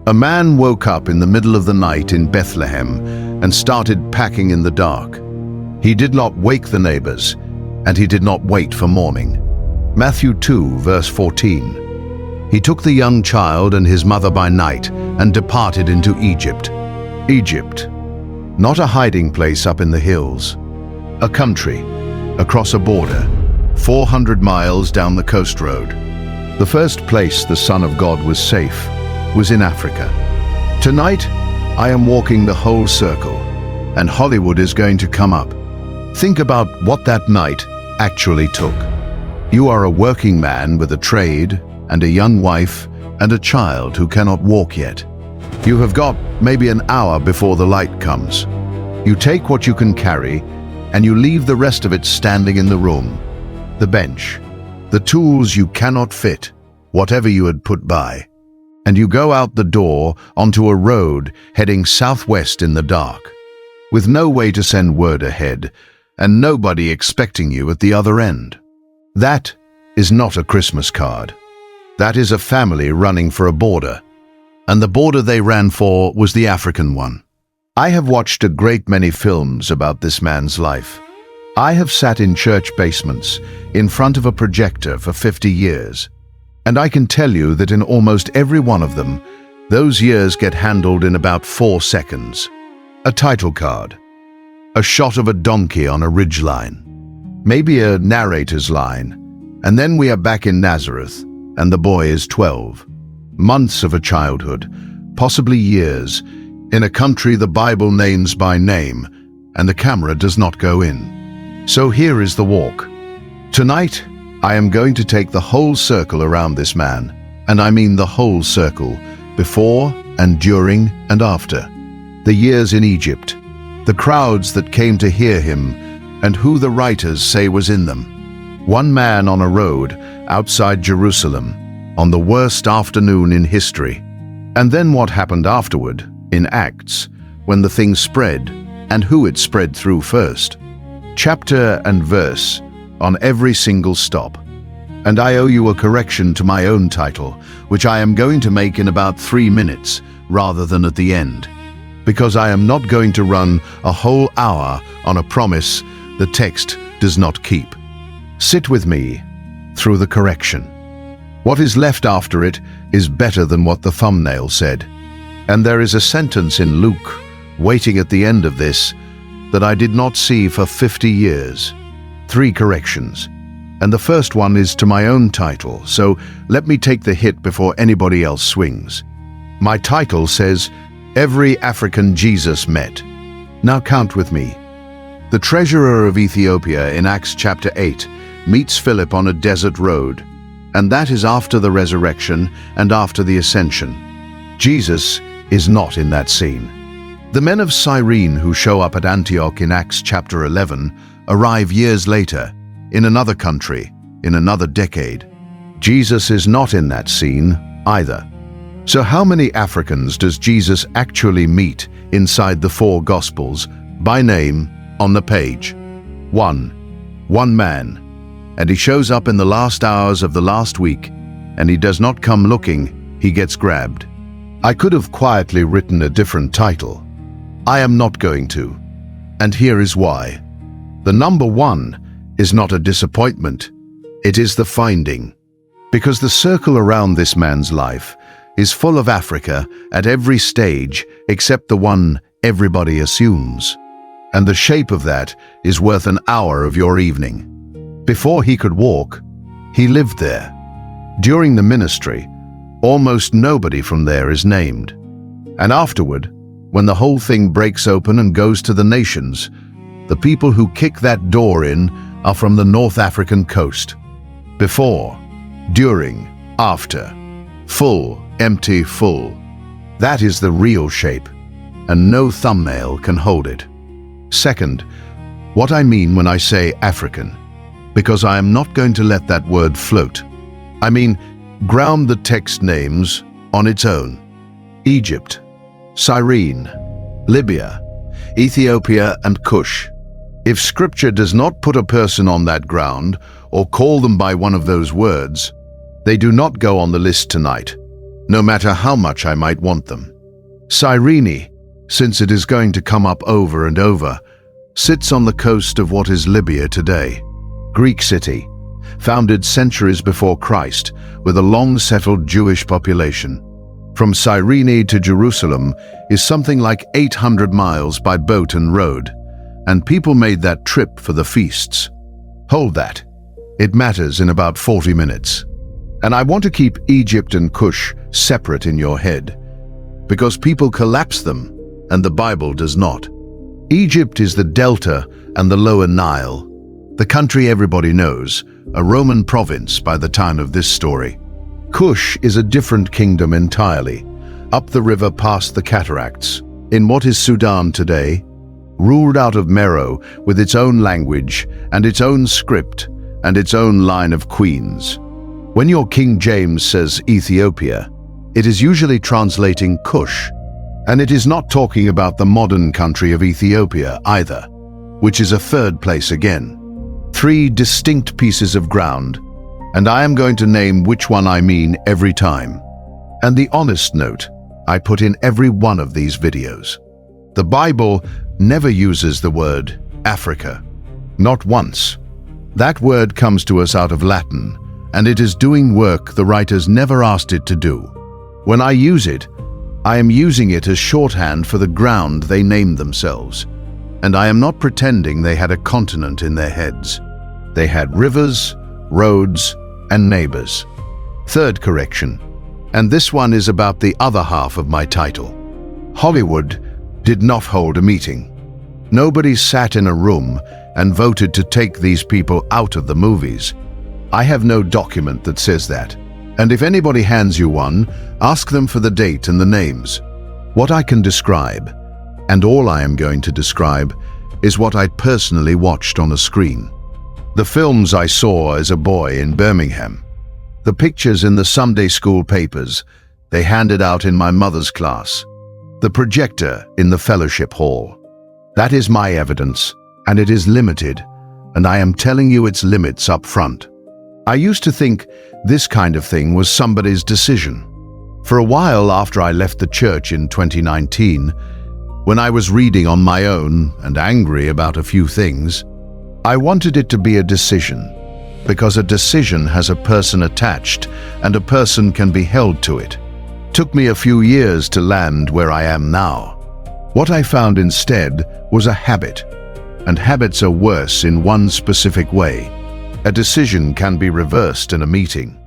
A man woke up in the middle of the night in Bethlehem and started packing in the dark. He did not wake the neighbors, and he did not wait for morning. Matthew 2, verse 14. He took the young child and his mother by night and departed into Egypt. Egypt, not a hiding place up in the hills. A country, across a border, 400 miles down the coast road. The first place the Son of God was safe was in Africa. Tonight, I am walking the whole circle, and Hollywood is going to come up. Think about what that night actually took. You are a working man with a trade and a young wife and a child who cannot walk yet. You have got maybe an hour before the light comes. You take what you can carry and you leave the rest of it standing in the room. The bench, the tools you cannot fit, whatever you had put by. And you go out the door onto a road heading southwest in the dark, with no way to send word ahead and nobody expecting you at the other end. That is not a Christmas card. That is a family running for a border, and the border they ran for was the African one. I have watched a great many films about this man's life. I have sat in church basements in front of a projector for 50 years, and I can tell you that in almost every one of them, those years get handled in about 4 seconds. A title card, a shot of a donkey on a ridgeline, maybe a narrator's line, and then we are back in Nazareth, and the boy is 12. Months of a childhood, possibly years, in a country the Bible names by name, and the camera does not go in. So here is the walk. Tonight, I am going to take the whole circle around this man, and I mean the whole circle, before and during and after. The years in Egypt, the crowds that came to hear him, and who the writers say was in them. One man on a road outside Jerusalem, on the worst afternoon in history. And then what happened afterward, in Acts, when the thing spread, and who it spread through first. Chapter and verse on every single stop. And I owe you a correction to my own title, which I am going to make in about 3 minutes, rather than at the end. Because I am not going to run a whole hour on a promise the text does not keep. Sit with me through the correction. What is left after it is better than what the thumbnail said. And there is a sentence in Luke, waiting at the end of this, that I did not see for 50 years. 3 corrections. And the first one is to my own title, so let me take the hit before anybody else swings. My title says, Every African Jesus Met. Now count with me. The treasurer of Ethiopia in Acts chapter 8 meets Philip on a desert road, and that is after the resurrection and after the ascension. Jesus is not in that scene. The men of Cyrene who show up at Antioch in Acts chapter 11 arrive years later, in another country, in another decade. Jesus is not in that scene either. So how many Africans does Jesus actually meet inside the 4 Gospels, by name, on the page? One man. And he shows up in the last hours of the last week, and he does not come looking, he gets grabbed. I could have quietly written a different title. I am not going to. And here is why. The number 1 is not a disappointment, it is the finding. Because the circle around this man's life is full of Africa at every stage except the one everybody assumes. And the shape of that is worth an hour of your evening. Before he could walk, he lived there. During the ministry, almost nobody from there is named. And afterward, when the whole thing breaks open and goes to the nations, the people who kick that door in are from the North African coast. Before, during, after. Full, empty, full. That is the real shape, and no thumbnail can hold it. Second, what I mean when I say African, because I am not going to let that word float. I mean, ground the text names on its own. Egypt, Cyrene, Libya, Ethiopia, and Cush. If Scripture does not put a person on that ground or call them by one of those words, they do not go on the list tonight. no matter how much I might want them. Cyrene, since it is going to come up over and over, sits on the coast of what is Libya today. Greek city, founded centuries before Christ, with a long-settled Jewish population. From Cyrene to Jerusalem is something like 800 miles by boat and road, and people made that trip for the feasts. Hold that. It matters in about 40 minutes. And I want to keep Egypt and Cush separate in your head, because people collapse them, and the Bible does not. Egypt is the Delta and the Lower Nile, the country everybody knows, a Roman province by the time of this story. Cush is a different kingdom entirely, up the river past the cataracts, in what is Sudan today, ruled out of Meroe with its own language and its own script and its own line of queens. When your King James says Ethiopia, it is usually translating Cush, and it is not talking about the modern country of Ethiopia either, which is a third place again. 3 distinct pieces of ground, and I am going to name which one I mean every time. And the honest note I put in every one of these videos. The Bible never uses the word Africa. Not once. That word comes to us out of Latin, and it is doing work the writers never asked it to do. When I use it, I am using it as shorthand for the ground they named themselves, and I am not pretending they had a continent in their heads. They had rivers, roads, and neighbors. Third correction, and this one is about the other half of my title. Hollywood did not hold a meeting. Nobody sat in a room and voted to take these people out of the movies. I have no document that says that, and if anybody hands you one, ask them for the date and the names. What I can describe, and all I am going to describe, is what I personally watched on a screen. The films I saw as a boy in Birmingham. The pictures in the Sunday school papers they handed out in my mother's class. The projector in the fellowship hall. That is my evidence, and it is limited, and I am telling you its limits up front. I used to think this kind of thing was somebody's decision. For a while after I left the church in 2019, when I was reading on my own and angry about a few things, I wanted it to be a decision, because a decision has a person attached and a person can be held to it. Took me a few years to land where I am now. What I found instead was a habit, and habits are worse in one specific way. A decision can be reversed in a meeting.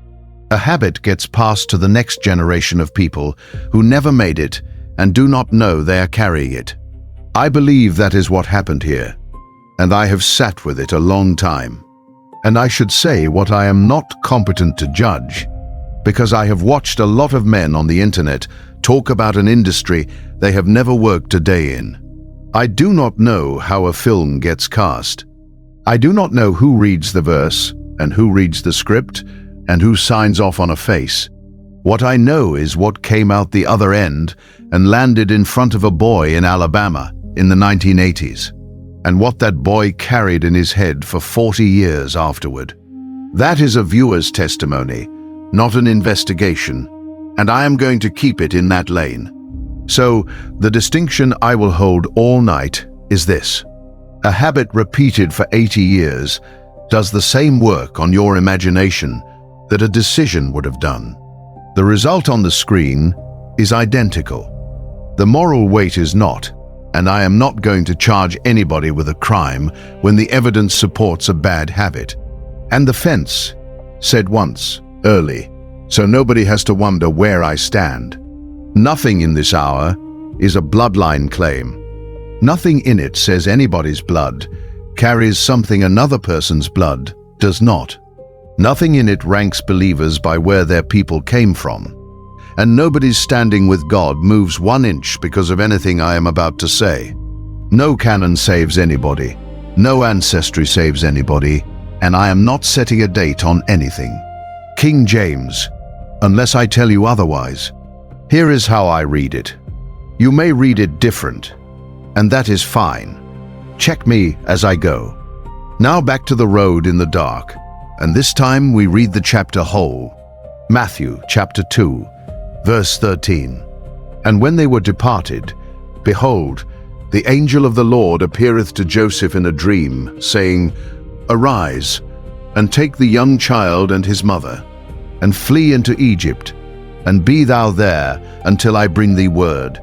A habit gets passed to the next generation of people who never made it and do not know they are carrying it. I believe that is what happened here, and I have sat with it a long time. And I should say what I am not competent to judge, because I have watched a lot of men on the internet talk about an industry they have never worked a day in. I do not know how a film gets cast. I do not know who reads the verse and who reads the script and who signs off on a face. What I know is what came out the other end and landed in front of a boy in Alabama in the 1980s, and what that boy carried in his head for 40 years afterward. That is a viewer's testimony, not an investigation, and I am going to keep it in that lane. So, the distinction I will hold all night is this. A habit repeated for 80 years does the same work on your imagination that a decision would have done. The result on the screen is identical. The moral weight is not, and I am not going to charge anybody with a crime when the evidence supports a bad habit. And the fence said once, early, so nobody has to wonder where I stand. Nothing in this hour is a bloodline claim. Nothing in it says anybody's blood carries something another person's blood does not. Nothing in it ranks believers by where their people came from. And nobody's standing with God moves 1 inch because of anything I am about to say. No canon saves anybody. No ancestry saves anybody. And I am not setting a date on anything. King James, unless I tell you otherwise. Here is how I read it. You may read it different, and that is fine. Check me as I go. Now back to the road in the dark, and this time we read the chapter whole. Matthew chapter 2. Verse 13. And when they were departed, behold, the angel of the Lord appeareth to Joseph in a dream, saying, Arise, and take the young child and his mother, and flee into Egypt, and be thou there until I bring thee word.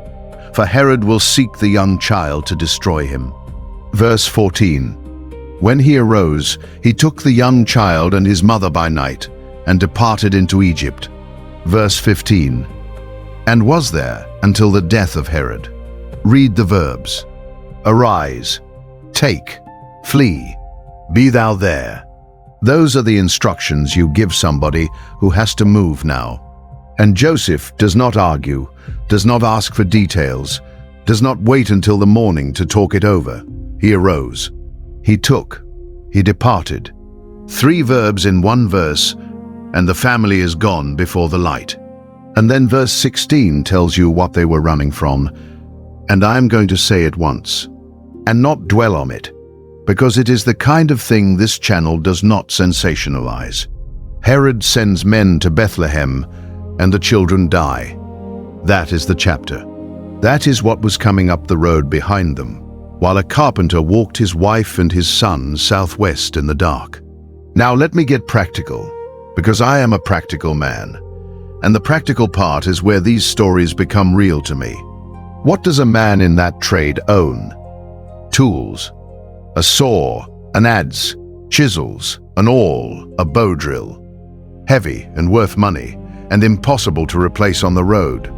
For Herod will seek the young child to destroy him. Verse 14. When he arose, he took the young child and his mother by night, and departed into Egypt. Verse 15. And was there until the death of Herod. Read the verbs. Arise, take, flee, be thou there. Those are the instructions you give somebody who has to move now. And Joseph does not argue, does not ask for details, does not wait until the morning to talk it over. He arose. He took. He departed. 3 verbs in 1 verse, and the family is gone before the light. And then verse 16 tells you what they were running from, and I am going to say it once, and not dwell on it, because it is the kind of thing this channel does not sensationalize. Herod sends men to Bethlehem, and the children die. That is the chapter. That is what was coming up the road behind them, while a carpenter walked his wife and his son southwest in the dark. Now let me get practical, because I am a practical man, and the practical part is where these stories become real to me. What does a man in that trade own? Tools. A saw, an adze, chisels, an awl, a bow drill. Heavy and worth money, and impossible to replace on the road.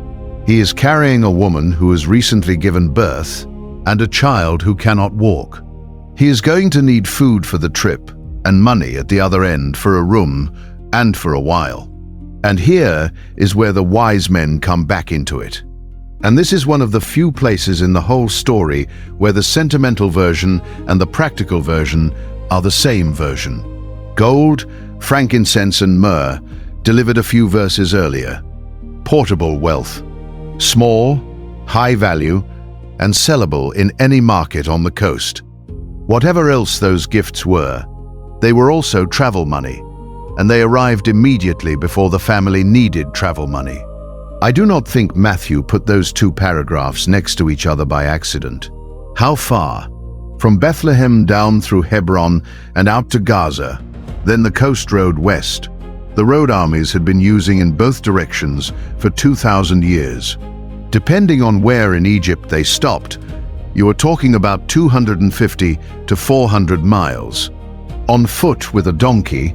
He is carrying a woman who has recently given birth and a child who cannot walk. He is going to need food for the trip and money at the other end for a room and for a while. And here is where the wise men come back into it. And this is one of the few places in the whole story where the sentimental version and the practical version are the same version. Gold, frankincense, and myrrh, delivered a few verses earlier. Portable wealth. Small, high value, and sellable in any market on the coast. Whatever else those gifts were, they were also travel money, and they arrived immediately before the family needed travel money. I do not think Matthew put those 2 paragraphs next to each other by accident. How far? From Bethlehem down through Hebron and out to Gaza, then the coast road west. The road armies had been using in both directions for 2,000 years. Depending on where in Egypt they stopped, you are talking about 250 to 400 miles. On foot with a donkey,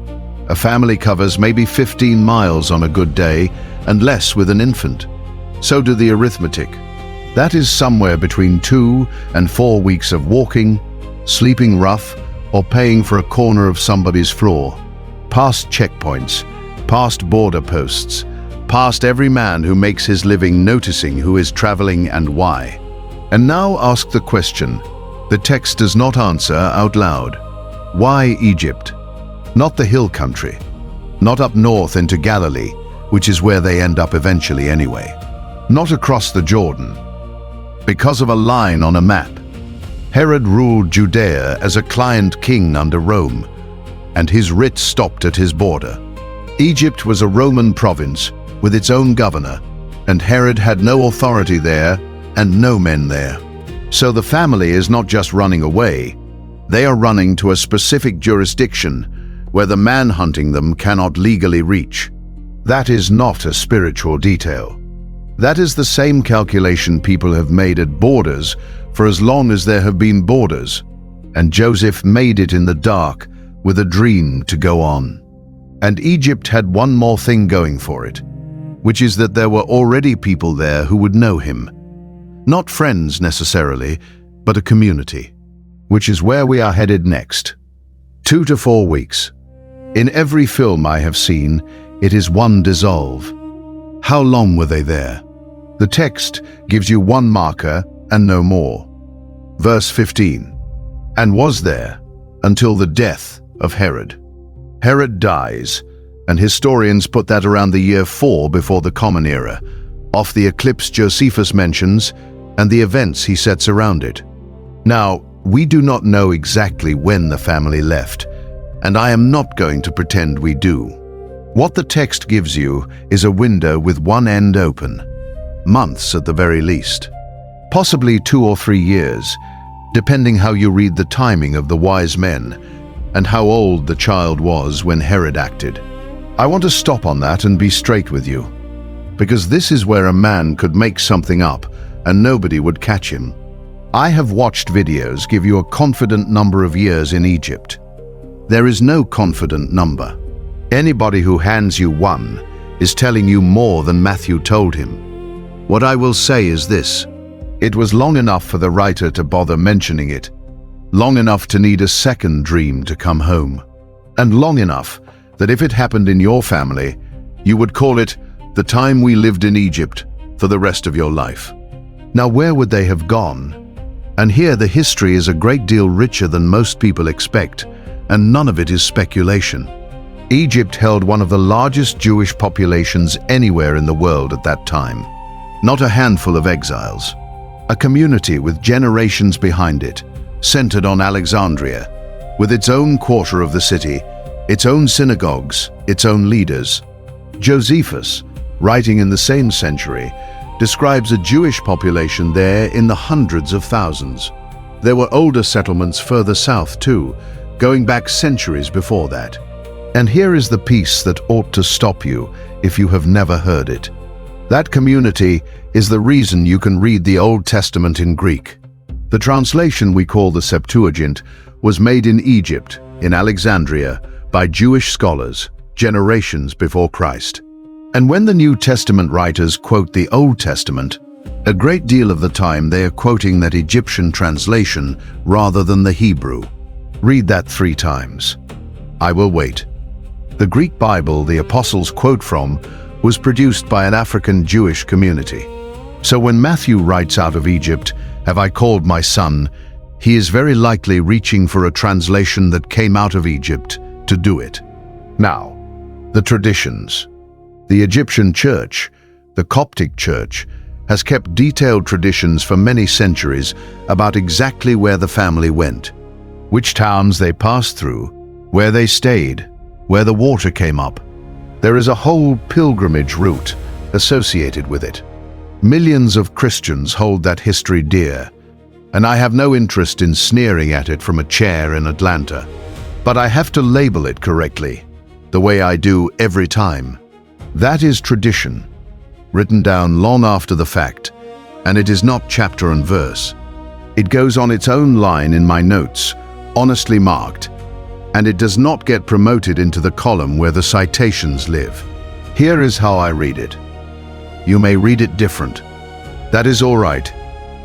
a family covers maybe 15 miles on a good day and less with an infant. So do the arithmetic. That is somewhere between 2 and 4 weeks of walking, sleeping rough, or paying for a corner of somebody's floor. Past checkpoints, past border posts, past every man who makes his living noticing who is traveling and why. And now ask the question the text does not answer out loud. Why Egypt? Not the hill country. Not up north into Galilee, which is where they end up eventually anyway. Not across the Jordan. Because of a line on a map. Herod ruled Judea as a client king under Rome, and his writ stopped at his border. Egypt was a Roman province with its own governor, and Herod had no authority there and no men there. So the family is not just running away, they are running to a specific jurisdiction where the man hunting them cannot legally reach. That is not a spiritual detail. That is the same calculation people have made at borders for as long as there have been borders, and Joseph made it in the dark with a dream to go on. And Egypt had one more thing going for it, which is that there were already people there who would know him. Not friends necessarily, but a community, which is where we are headed next. 2 to 4 weeks. In every film I have seen, it is one dissolve. How long were they there? The text gives you one marker and no more. Verse 15. And was there until the death of Herod. Herod dies, and historians put that around the year 4 before the Common Era, off the eclipse Josephus mentions and the events he sets around it. Now, we do not know exactly when the family left, and I am not going to pretend we do. What the text gives you is a window with one end open, months at the very least, possibly 2 or 3 years, depending how you read the timing of the wise men and how old the child was when Herod acted. I want to stop on that and be straight with you, because this is where a man could make something up and nobody would catch him. I have watched videos give you a confident number of years in Egypt. There is no confident number. Anybody who hands you one is telling you more than Matthew told him. What I will say is this: it was long enough for the writer to bother mentioning it, long enough to need a second dream to come home, and long enough that if it happened in your family, you would call it the time we lived in Egypt for the rest of your life. Now, where would they have gone? And here the history is a great deal richer than most people expect, and none of it is speculation. Egypt held one of the largest Jewish populations anywhere in the world at that time. Not a handful of exiles. A community with generations behind it, centered on Alexandria, with its own quarter of the city, its own synagogues, its own leaders. Josephus, writing in the same century, describes a Jewish population there in the hundreds of thousands. There were older settlements further south too, going back centuries before that. And here is the piece that ought to stop you if you have never heard it. That community is the reason you can read the Old Testament in Greek. The translation we call the Septuagint was made in Egypt, in Alexandria, by Jewish scholars, generations before Christ. And when the New Testament writers quote the Old Testament, a great deal of the time they are quoting that Egyptian translation rather than the Hebrew. Read that 3 times. I will wait. The Greek Bible the apostles quote from was produced by an African Jewish community. So when Matthew writes out of Egypt, "Have I called my son?" he is very likely reaching for a translation that came out of Egypt to do it. Now, the traditions. The Egyptian church, the Coptic church, has kept detailed traditions for many centuries about exactly where the family went, which towns they passed through, where they stayed, where the water came up. There is a whole pilgrimage route associated with it. Millions of Christians hold that history dear, and I have no interest in sneering at it from a chair in Atlanta. But I have to label it correctly, the way I do every time. That is tradition, written down long after the fact, and it is not chapter and verse. It goes on its own line in my notes, honestly marked, and it does not get promoted into the column where the citations live. Here is how I read it. You may read it different. That is all right.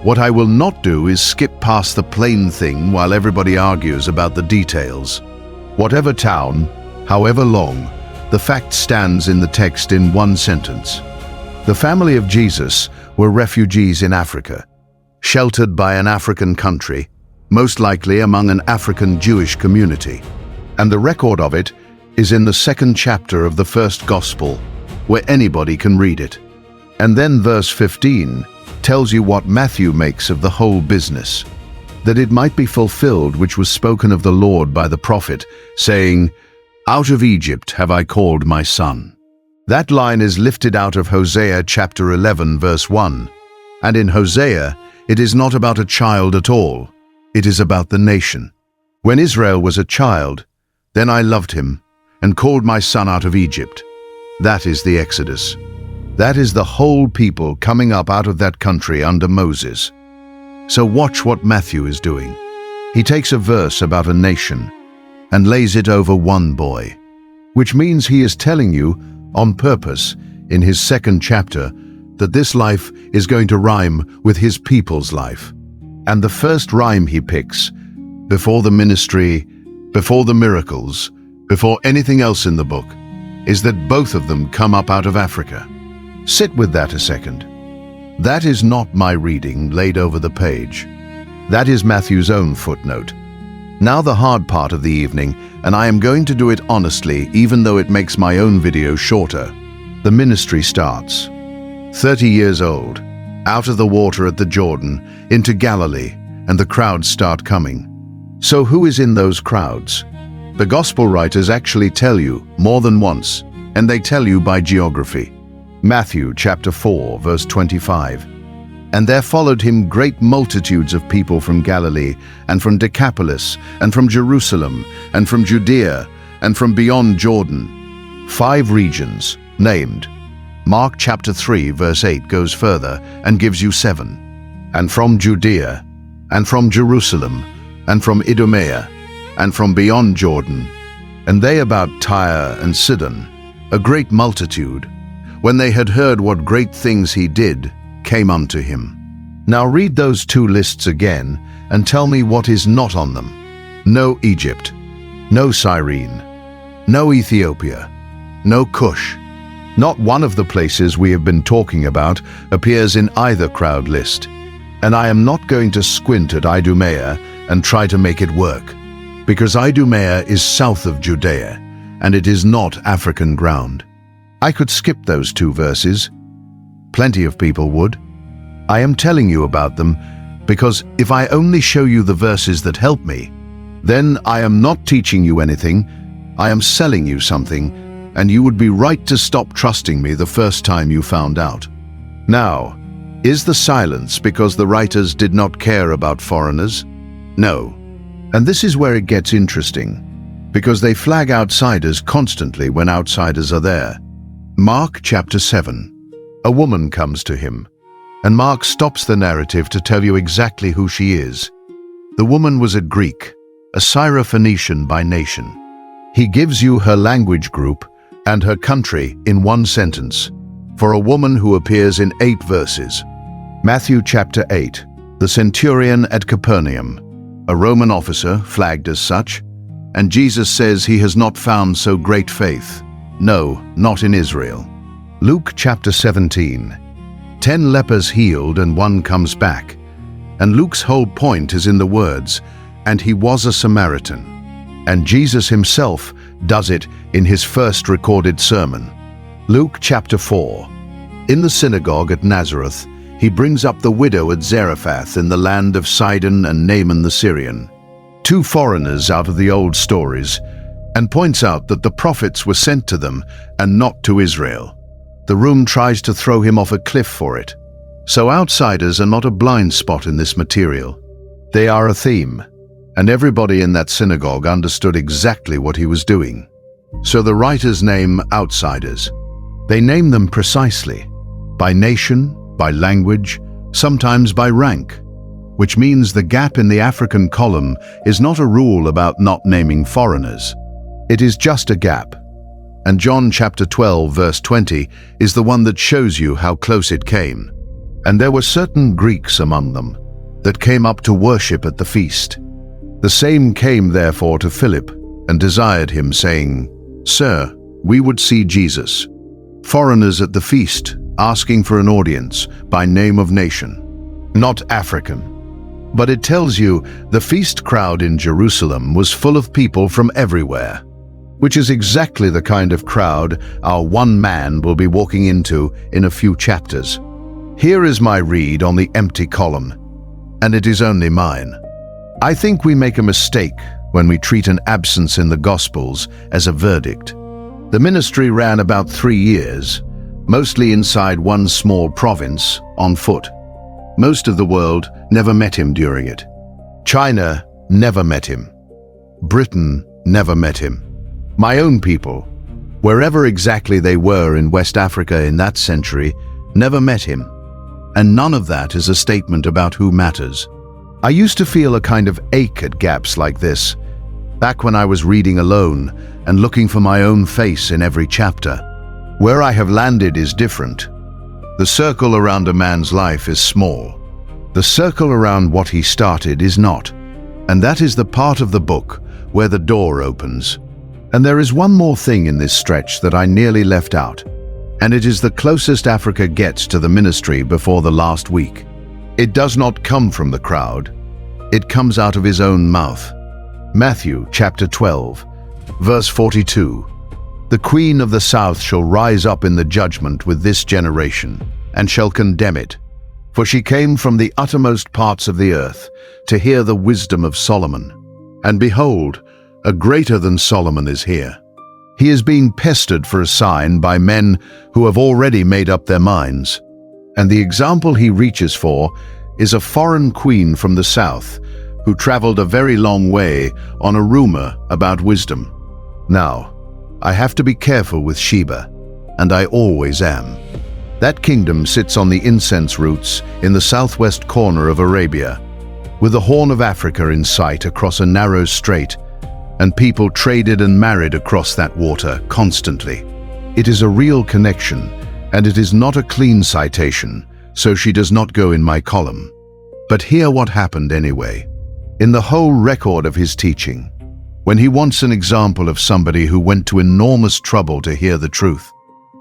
What I will not do is skip past the plain thing while everybody argues about the details. Whatever town, however long, the fact stands in the text in one sentence. The family of Jesus were refugees in Africa, sheltered by an African country, most likely among an African Jewish community. And the record of it is in the 2nd chapter of the 1st Gospel, where anybody can read it. And then verse 15 tells you what Matthew makes of the whole business, that it might be fulfilled which was spoken of the Lord by the prophet, saying, "Out of Egypt have I called my son." That line is lifted out of Hosea chapter 11 verse 1. And in Hosea, it is not about a child at all. It is about the nation. When Israel was a child, then I loved him and called my son out of Egypt. That is the Exodus. That is the whole people coming up out of that country under Moses. So watch what Matthew is doing. He takes a verse about a nation and lays it over one boy, which means he is telling you on purpose in his 2nd chapter that this life is going to rhyme with his people's life. And the first rhyme he picks, before the ministry, before the miracles, before anything else in the book, is that both of them come up out of Africa. Sit with that a second. That is not my reading laid over the page. That is Matthew's own footnote. Now the hard part of the evening, and I am going to do it honestly, even though it makes my own video shorter. The ministry starts. 30 years old, out of the water at the Jordan, into Galilee, and the crowds start coming. So who is in those crowds? The gospel writers actually tell you, more than once, and they tell you by geography. Matthew chapter 4, verse 25. And there followed him great multitudes of people from Galilee, and from Decapolis, and from Jerusalem, and from Judea, and from beyond Jordan. 5 regions named. Mark chapter 3, verse 8 goes further and gives you 7. And from Judea, and from Jerusalem, and from Idumea, and from beyond Jordan, and they about Tyre and Sidon, a great multitude, when they had heard what great things he did, came unto him. Now read those 2 lists again, and tell me what is not on them. No Egypt, no Cyrene, no Ethiopia, no Cush. Not one of the places we have been talking about appears in either crowd list. And I am not going to squint at Idumea and try to make it work, because Idumea is south of Judea, and it is not African ground. I could skip those 2 verses. Plenty of people would. I am telling you about them because if I only show you the verses that help me, then I am not teaching you anything, I am selling you something, and you would be right to stop trusting me the first time you found out. Now, is the silence because the writers did not care about foreigners? No. And this is where it gets interesting, because they flag outsiders constantly when outsiders are there. Mark chapter 7. A woman comes to him, and Mark stops the narrative to tell you exactly who she is. The woman was a Greek, a Syrophoenician by nation. He gives you her language group and her country in 1 sentence, for a woman who appears in 8 verses. Matthew chapter 8. The centurion at Capernaum, a Roman officer flagged as such, and Jesus says he has not found so great faith. No, not in Israel. Luke chapter 17. 10 lepers healed and 1 comes back. And Luke's whole point is in the words, and he was a Samaritan. And Jesus himself does it in his first recorded sermon. Luke chapter 4. In the synagogue at Nazareth, he brings up the widow at Zarephath in the land of Sidon and Naaman the Syrian, 2 foreigners out of the old stories, and points out that the prophets were sent to them and not to Israel. The room tries to throw him off a cliff for it. So outsiders are not a blind spot in this material. They are a theme, and everybody in that synagogue understood exactly what he was doing. So the writers name outsiders. They name them precisely, by nation, by language, sometimes by rank, which means the gap in the African column is not a rule about not naming foreigners. It is just a gap. And John chapter 12 verse 20 is the one that shows you how close it came. And there were certain Greeks among them that came up to worship at the feast. The same came therefore to Philip and desired him, saying, Sir, we would see Jesus. Foreigners at the feast, asking for an audience by name of nation, not African. But it tells you the feast crowd in Jerusalem was full of people from everywhere, which is exactly the kind of crowd our one man will be walking into in a few chapters. Here is my read on the empty column, and it is only mine. I think we make a mistake when we treat an absence in the Gospels as a verdict. The ministry ran about 3 years, mostly inside one small province, on foot. Most of the world never met him during it. China never met him. Britain never met him. My own people, wherever exactly they were in West Africa in that century, never met him. And none of that is a statement about who matters. I used to feel a kind of ache at gaps like this, back when I was reading alone and looking for my own face in every chapter. Where I have landed is different. The circle around a man's life is small. The circle around what he started is not. And that is the part of the book where the door opens. And there is one more thing in this stretch that I nearly left out, and it is the closest Africa gets to the ministry before the last week. It does not come from the crowd. It comes out of his own mouth. Matthew chapter 12, verse 42. The queen of the south shall rise up in the judgment with this generation, and shall condemn it. For she came from the uttermost parts of the earth to hear the wisdom of Solomon. And behold, a greater than Solomon is here. He is being pestered for a sign by men who have already made up their minds. And the example he reaches for is a foreign queen from the south who traveled a very long way on a rumor about wisdom. Now, I have to be careful with Sheba, and I always am. That kingdom sits on the incense roots in the southwest corner of Arabia, with the Horn of Africa in sight across a narrow strait, and people traded and married across that water constantly. It is a real connection, and it is not a clean citation, so she does not go in my column. But hear what happened anyway. In the whole record of his teaching, when he wants an example of somebody who went to enormous trouble to hear the truth,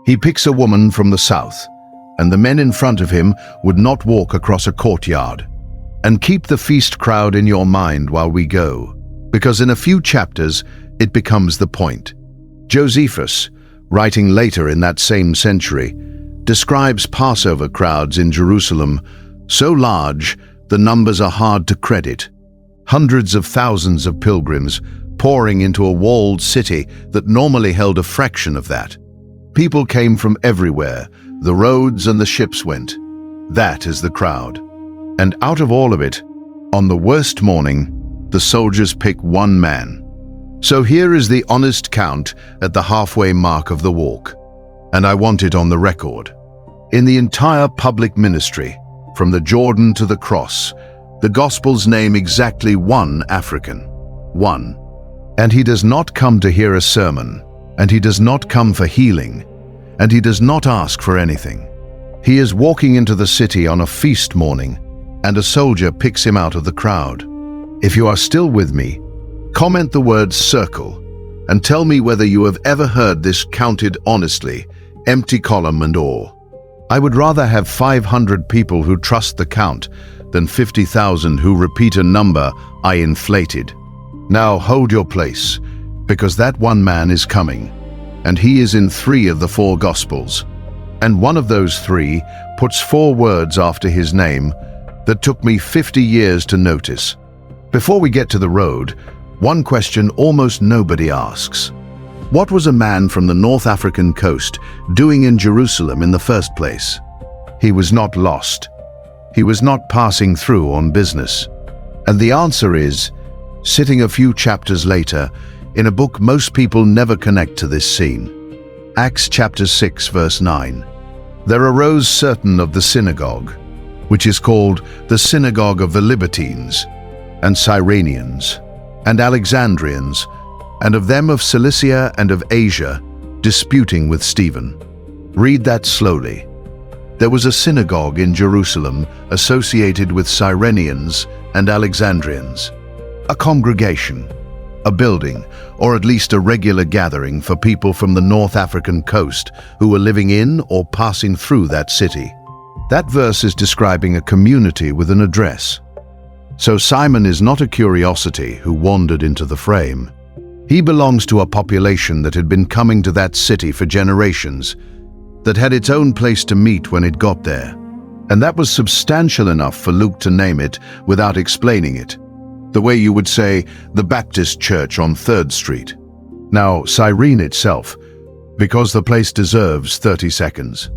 he picks a woman from the south, and the men in front of him would not walk across a courtyard. And keep the feast crowd in your mind while we go, because in a few chapters it becomes the point. Josephus, writing later in that same century, describes Passover crowds in Jerusalem so large the numbers are hard to credit. Hundreds of thousands of pilgrims pouring into a walled city that normally held a fraction of that. People came from everywhere, the roads and the ships went. That is the crowd. And out of all of it, on the worst morning, the soldiers pick one man. So here is the honest count at the halfway mark of the walk. And I want it on the record. In the entire public ministry, from the Jordan to the cross, the Gospels name exactly one African. One. And he does not come to hear a sermon, and he does not come for healing, and he does not ask for anything. He is walking into the city on a feast morning, and a soldier picks him out of the crowd. If you are still with me, comment the word circle and tell me whether you have ever heard this counted honestly, empty column and all. I would rather have 500 people who trust the count than 50,000 who repeat a number I inflated. Now hold your place, because that one man is coming, and he is in 3 of the 4 Gospels. And one of those 3 puts 4 words after his name that took me 50 years to notice. Before we get to the road, one question almost nobody asks. What was a man from the North African coast doing in Jerusalem in the first place? He was not lost. He was not passing through on business. And the answer is, sitting a few chapters later, in a book most people never connect to this scene. Acts chapter 6 verse 9. There arose certain of the synagogue, which is called the synagogue of the Libertines, and Cyrenians, and Alexandrians, and of them of Cilicia and of Asia, disputing with Stephen. Read that slowly. There was a synagogue in Jerusalem associated with Cyrenians and Alexandrians, a congregation, a building, or at least a regular gathering for people from the North African coast who were living in or passing through that city. That verse is describing a community with an address. So Simon is not a curiosity who wandered into the frame. He belongs to a population that had been coming to that city for generations, that had its own place to meet when it got there. And that was substantial enough for Luke to name it without explaining it, the way you would say the Baptist Church on 3rd Street. Now, Cyrene itself, because the place deserves 30 seconds.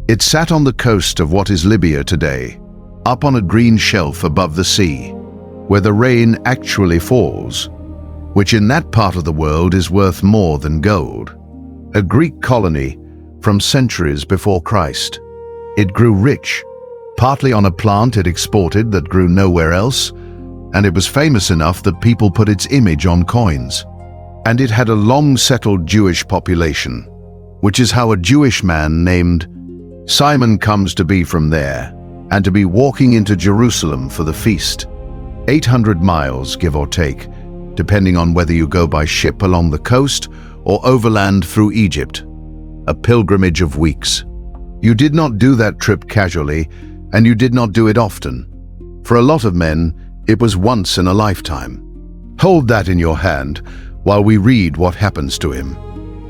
It sat on the coast of what is Libya today, up on a green shelf above the sea, where the rain actually falls, which in that part of the world is worth more than gold. A Greek colony from centuries before Christ. It grew rich, partly on a plant it exported that grew nowhere else, and it was famous enough that people put its image on coins. And it had a long-settled Jewish population, which is how a Jewish man named Simon comes to be from there, and to be walking into Jerusalem for the feast. 800 miles, give or take, depending on whether you go by ship along the coast or overland through Egypt. A pilgrimage of weeks. You did not do that trip casually, and you did not do it often. For a lot of men, it was once in a lifetime. Hold that in your hand while we read what happens to him.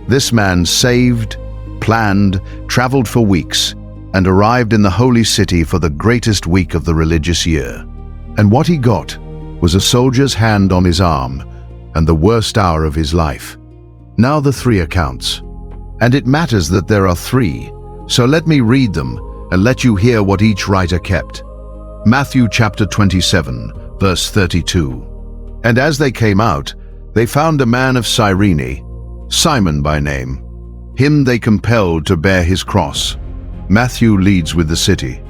This man saved, planned, traveled for weeks, and arrived in the holy city for the greatest week of the religious year. And what he got was a soldier's hand on his arm and the worst hour of his life. Now the three accounts. And it matters that there are three, so let me read them and let you hear what each writer kept. Matthew chapter 27, verse 32. And as they came out, they found a man of Cyrene, Simon by name. Him they compelled to bear his cross. Matthew leads with the city.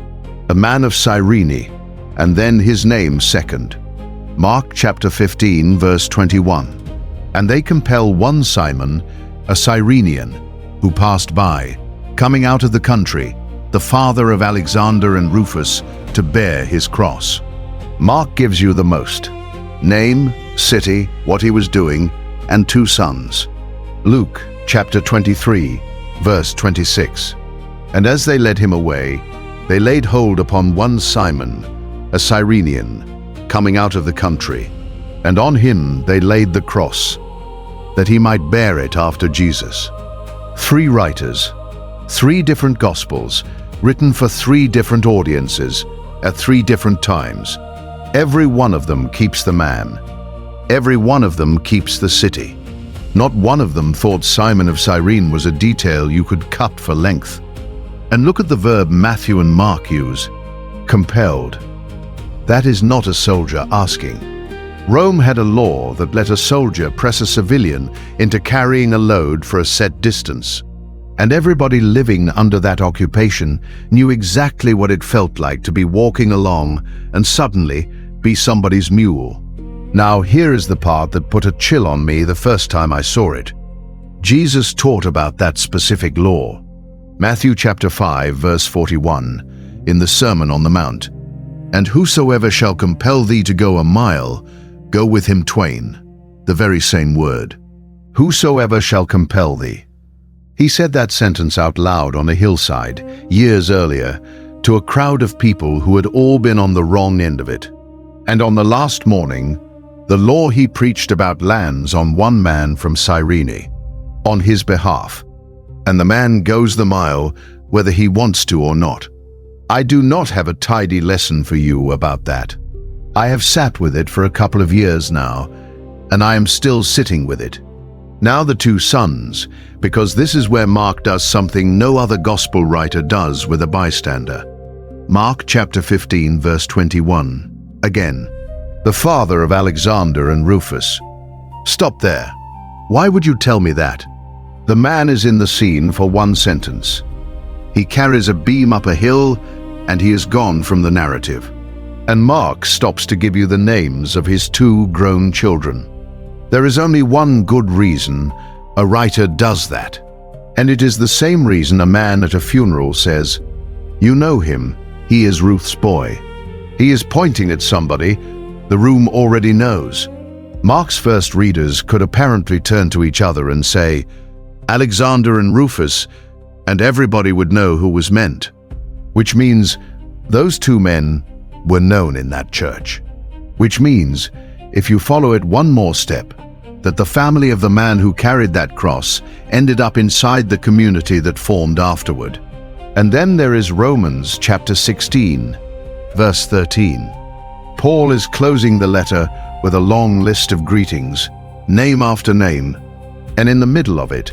A man of Cyrene, and then his name second. Mark chapter 15, verse 21. And they compel one Simon, a Cyrenian, who passed by, coming out of the country, the father of Alexander and Rufus, to bear his cross. Mark gives you the most. Name, city, what he was doing, and two sons. Luke chapter 23, verse 26. And as they led him away, they laid hold upon one Simon, a Cyrenian, coming out of the country, and on him they laid the cross, that he might bear it after Jesus. Three writers, three different Gospels, written for three different audiences, at three different times. Every one of them keeps the man. Every one of them keeps the city. Not one of them thought Simon of Cyrene was a detail you could cut for length. And look at the verb Matthew and Mark use, compelled. That is not a soldier asking. Rome had a law that let a soldier press a civilian into carrying a load for a set distance. And everybody living under that occupation knew exactly what it felt like to be walking along and suddenly be somebody's mule. Now here is the part that put a chill on me the first time I saw it. Jesus taught about that specific law. Matthew chapter 5, verse 41, in the Sermon on the Mount. And whosoever shall compel thee to go a mile, go with him twain. The very same word. Whosoever shall compel thee. He said that sentence out loud on a hillside, years earlier, to a crowd of people who had all been on the wrong end of it. And on the last morning, the law he preached about lands on one man from Cyrene, on his behalf. And the man goes the mile, whether he wants to or not. I do not have a tidy lesson for you about that. I have sat with it for a couple of years now, and I am still sitting with it. Now the two sons, because this is where Mark does something no other gospel writer does with a bystander. Mark chapter 15, verse 21. Again, the father of Alexander and Rufus. Stop there. Why would you tell me that? The man is in the scene for one sentence. He carries a beam up a hill, and he is gone from the narrative. And Mark stops to give you the names of his two grown children. There is only one good reason a writer does that, and it is the same reason a man at a funeral says, "You know him, he is Ruth's boy." He is pointing at somebody the room already knows. Mark's first readers could apparently turn to each other and say, "Alexander and Rufus," and everybody would know who was meant, which means those two men were known in that church. Which means, if you follow it one more step, that the family of the man who carried that cross ended up inside the community that formed afterward. And then there is Romans chapter 16, verse 13. Paul is closing the letter with a long list of greetings, name after name, and in the middle of it,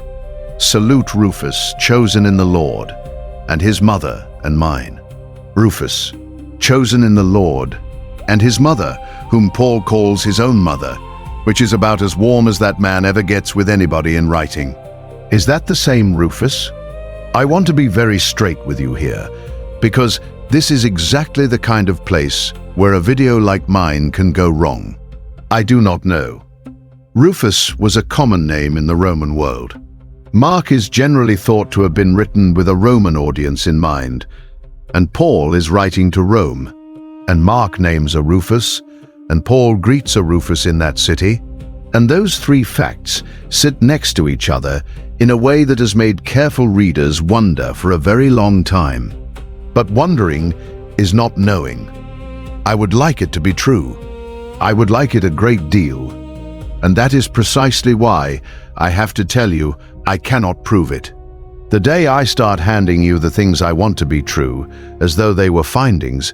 "Salute Rufus, chosen in the Lord, and his mother and mine." Rufus, chosen in the Lord, and his mother, whom Paul calls his own mother, which is about as warm as that man ever gets with anybody in writing. Is that the same Rufus? I want to be very straight with you here, because this is exactly the kind of place where a video like mine can go wrong. I do not know. Rufus was a common name in the Roman world. Mark is generally thought to have been written with a Roman audience in mind, and Paul is writing to Rome, and Mark names a Rufus, and Paul greets a Rufus in that city, and those three facts sit next to each other in a way that has made careful readers wonder for a very long time. But wondering is not knowing. I would like it to be true. I would like it a great deal. And that is precisely why I have to tell you I cannot prove it. The day I start handing you the things I want to be true, as though they were findings,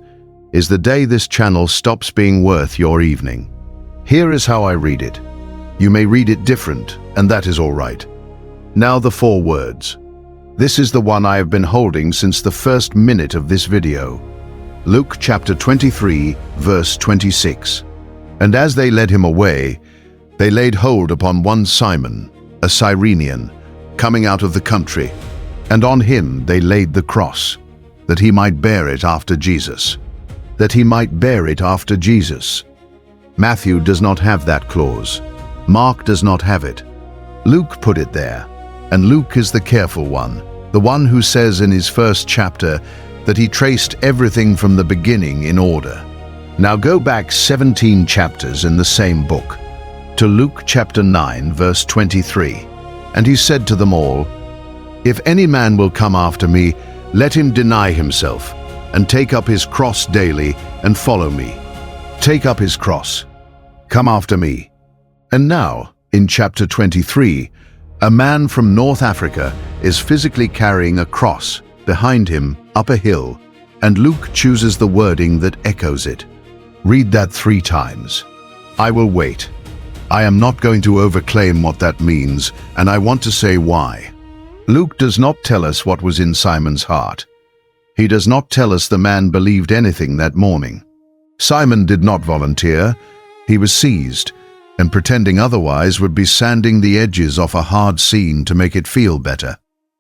is the day this channel stops being worth your evening. Here is how I read it. You may read it different, and that is all right. Now the 4 words. This is the one I have been holding since the first minute of this video. Luke chapter 23, verse 26. And as they led him away, they laid hold upon one Simon, a Cyrenian, coming out of the country, and on him they laid the cross, that he might bear it after Jesus. That he might bear it after Jesus. Matthew does not have that clause. Mark does not have it. Luke put it there, and Luke is the careful one, the one who says in his first chapter that he traced everything from the beginning in order. Now go back 17 chapters in the same book, to Luke chapter 9, verse 23. And he said to them all, "If any man will come after me, let him deny himself, and take up his cross daily, and follow me." Take up his cross. Come after me. And now, in chapter 23, a man from North Africa is physically carrying a cross behind him up a hill, and Luke chooses the wording that echoes it. Read that 3 times. I will wait. I am not going to overclaim what that means, and I want to say why. Luke does not tell us what was in Simon's heart. He does not tell us the man believed anything that morning. Simon did not volunteer. He was seized, and pretending otherwise would be sanding the edges off a hard scene to make it feel better.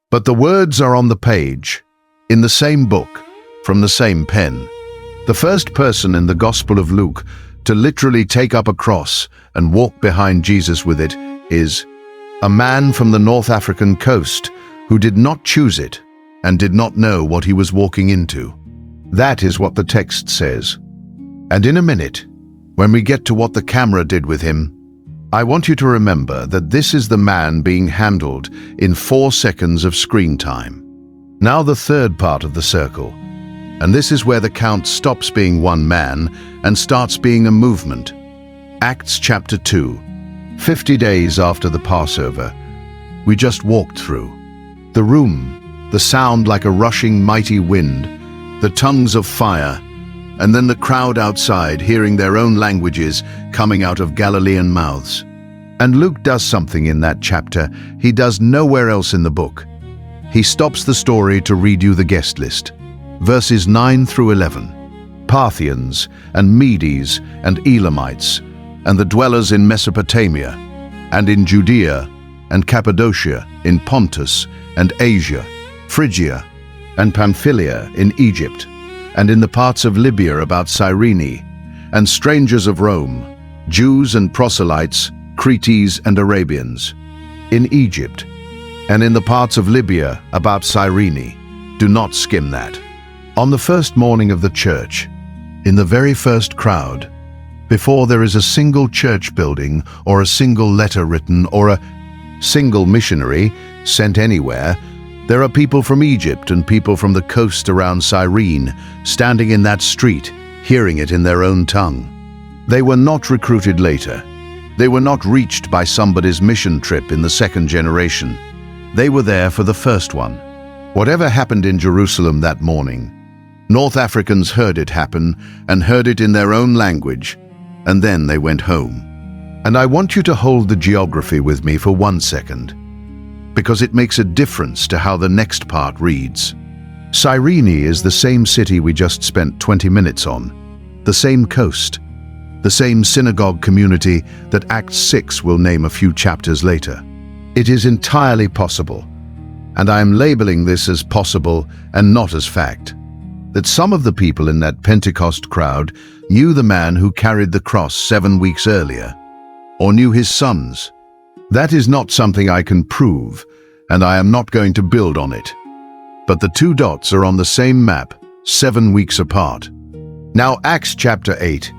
But the words are on the page, in the same book, from the same pen. The first person in the Gospel of Luke to literally take up a cross and walk behind Jesus with it is a man from the North African coast who did not choose it and did not know what he was walking into. That is what the text says. And in a minute, when we get to what the camera did with him, I want you to remember that this is the man being handled in 4 seconds of screen time. Now the third part of the circle, and this is where the count stops being one man and starts being a movement. Acts chapter 2, 50 days after the Passover, we just walked through. The room, the sound like a rushing mighty wind, the tongues of fire, and then the crowd outside hearing their own languages coming out of Galilean mouths. And Luke does something in that chapter he does nowhere else in the book. He stops the story to read you the guest list. Verses 9 through 11. Parthians and Medes and Elamites, and the dwellers in Mesopotamia, and in Judea and Cappadocia, in Pontus and Asia, Phrygia and Pamphylia in Egypt, and in the parts of Libya about Cyrene, and strangers of Rome, Jews and proselytes, Cretes and Arabians, in Egypt, and in the parts of Libya about Cyrene. Do not skim that. On the first morning of the church, in the very first crowd, before there is a single church building or a single letter written or a single missionary sent anywhere, there are people from Egypt and people from the coast around Cyrene standing in that street, hearing it in their own tongue. They were not recruited later. They were not reached by somebody's mission trip in the second generation. They were there for the first one. Whatever happened in Jerusalem that morning, North Africans heard it happen and heard it in their own language, and then they went home. And I want you to hold the geography with me for 1 second, because it makes a difference to how the next part reads. Cyrene is the same city we just spent 20 minutes on, the same coast, the same synagogue community that Acts 6 will name a few chapters later. It is entirely possible, and I am labeling this as possible and not as fact, that some of the people in that Pentecost crowd knew the man who carried the cross 7 weeks earlier, or knew his sons. That is not something I can prove, and I am not going to build on it. But the 2 dots are on the same map, 7 weeks apart. Now Acts chapter 8,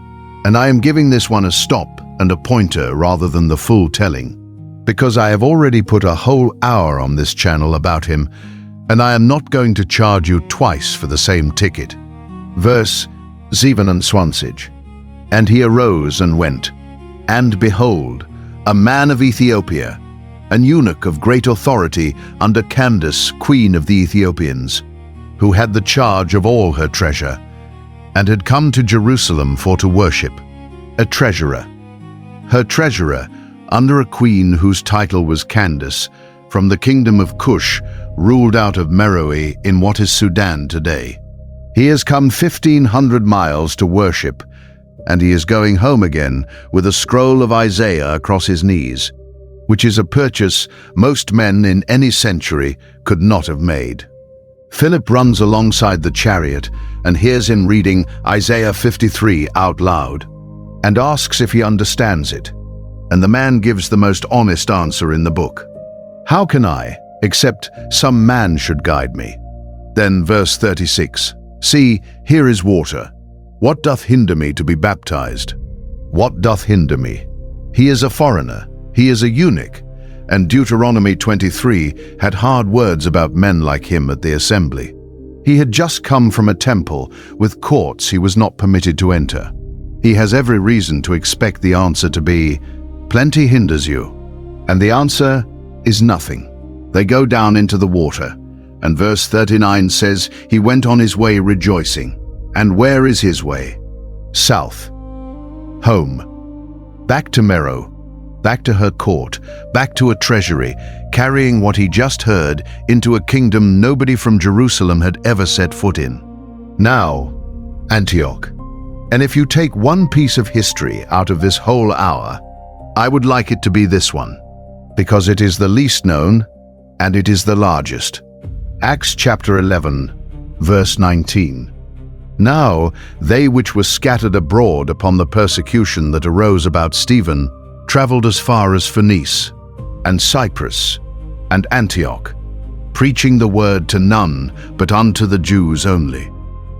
and I am giving this one a stop and a pointer rather than the full telling, because I have already put a whole hour on this channel about him, and I am not going to charge you twice for the same ticket. Verse 27. And he arose and went, and behold, a man of Ethiopia, an eunuch of great authority under Candace, queen of the Ethiopians, who had the charge of all her treasure, and had come to Jerusalem for to worship, a treasurer. Her treasurer, under a queen whose title was Candace, from the kingdom of Cush, ruled out of Meroe in what is Sudan today. He has come 1,500 miles to worship, and he is going home again with a scroll of Isaiah across his knees, which is a purchase most men in any century could not have made. Philip runs alongside the chariot and hears him reading Isaiah 53 out loud, and asks if he understands it, and the man gives the most honest answer in the book. How can I, except some man should guide me? Then verse 36, see, here is water. What doth hinder me to be baptized? What doth hinder me? He is a foreigner, he is a eunuch, and Deuteronomy 23 had hard words about men like him at the assembly. He had just come from a temple with courts he was not permitted to enter. He has every reason to expect the answer to be, plenty hinders you. And the answer is nothing. They go down into the water, and verse 39 says, he went on his way rejoicing. And where is his way? South. Home. Back to Meroe. Back to her court, back to a treasury, carrying what he just heard into a kingdom nobody from Jerusalem had ever set foot in. Now, Antioch. And if you take one piece of history out of this whole hour, I would like it to be this one, because it is the least known and it is the largest. Acts chapter 11, verse 19. Now they which were scattered abroad upon the persecution that arose about Stephen travelled as far as Phoenice, and Cyprus, and Antioch, preaching the word to none but unto the Jews only.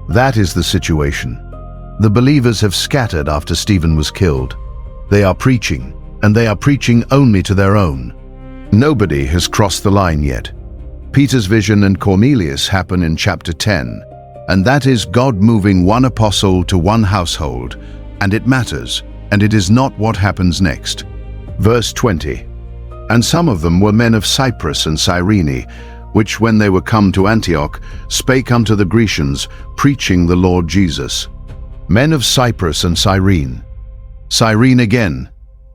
That is the situation. The believers have scattered after Stephen was killed. They are preaching, and they are preaching only to their own. Nobody has crossed the line yet. Peter's vision and Cornelius happen in chapter 10, and that is God moving one apostle to one household, and it matters, and it is not what happens next. Verse 20, and some of them were men of Cyprus and Cyrene, which when they were come to Antioch, spake unto the Grecians, preaching the Lord Jesus. Men of Cyprus and Cyrene. Cyrene again,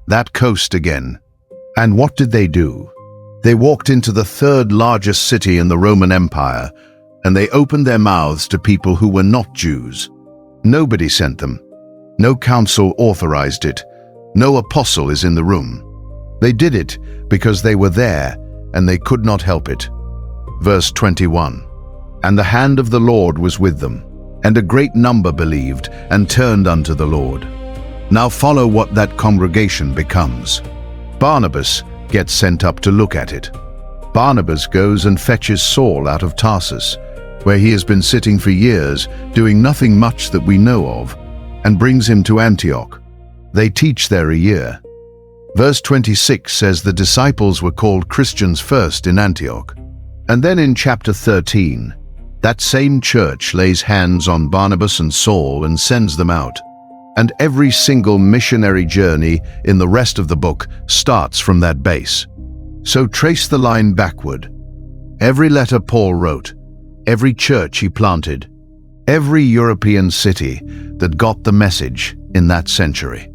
that coast again. And what did they do? They walked into the third largest city in the Roman Empire, and they opened their mouths to people who were not Jews. Nobody sent them. No council authorized it. No apostle is in the room. They did it because they were there and they could not help it. Verse 21, and the hand of the Lord was with them, and a great number believed and turned unto the Lord. Now follow what that congregation becomes. Barnabas gets sent up to look at it. Barnabas goes and fetches Saul out of Tarsus, where he has been sitting for years, doing nothing much that we know of, and brings him to Antioch. They teach there a year. Verse 26 says the disciples were called Christians first in Antioch. And then in chapter 13, that same church lays hands on Barnabas and Saul and sends them out. And every single missionary journey in the rest of the book starts from that base. So trace the line backward. Every letter Paul wrote, every church he planted, every European city that got the message in that century.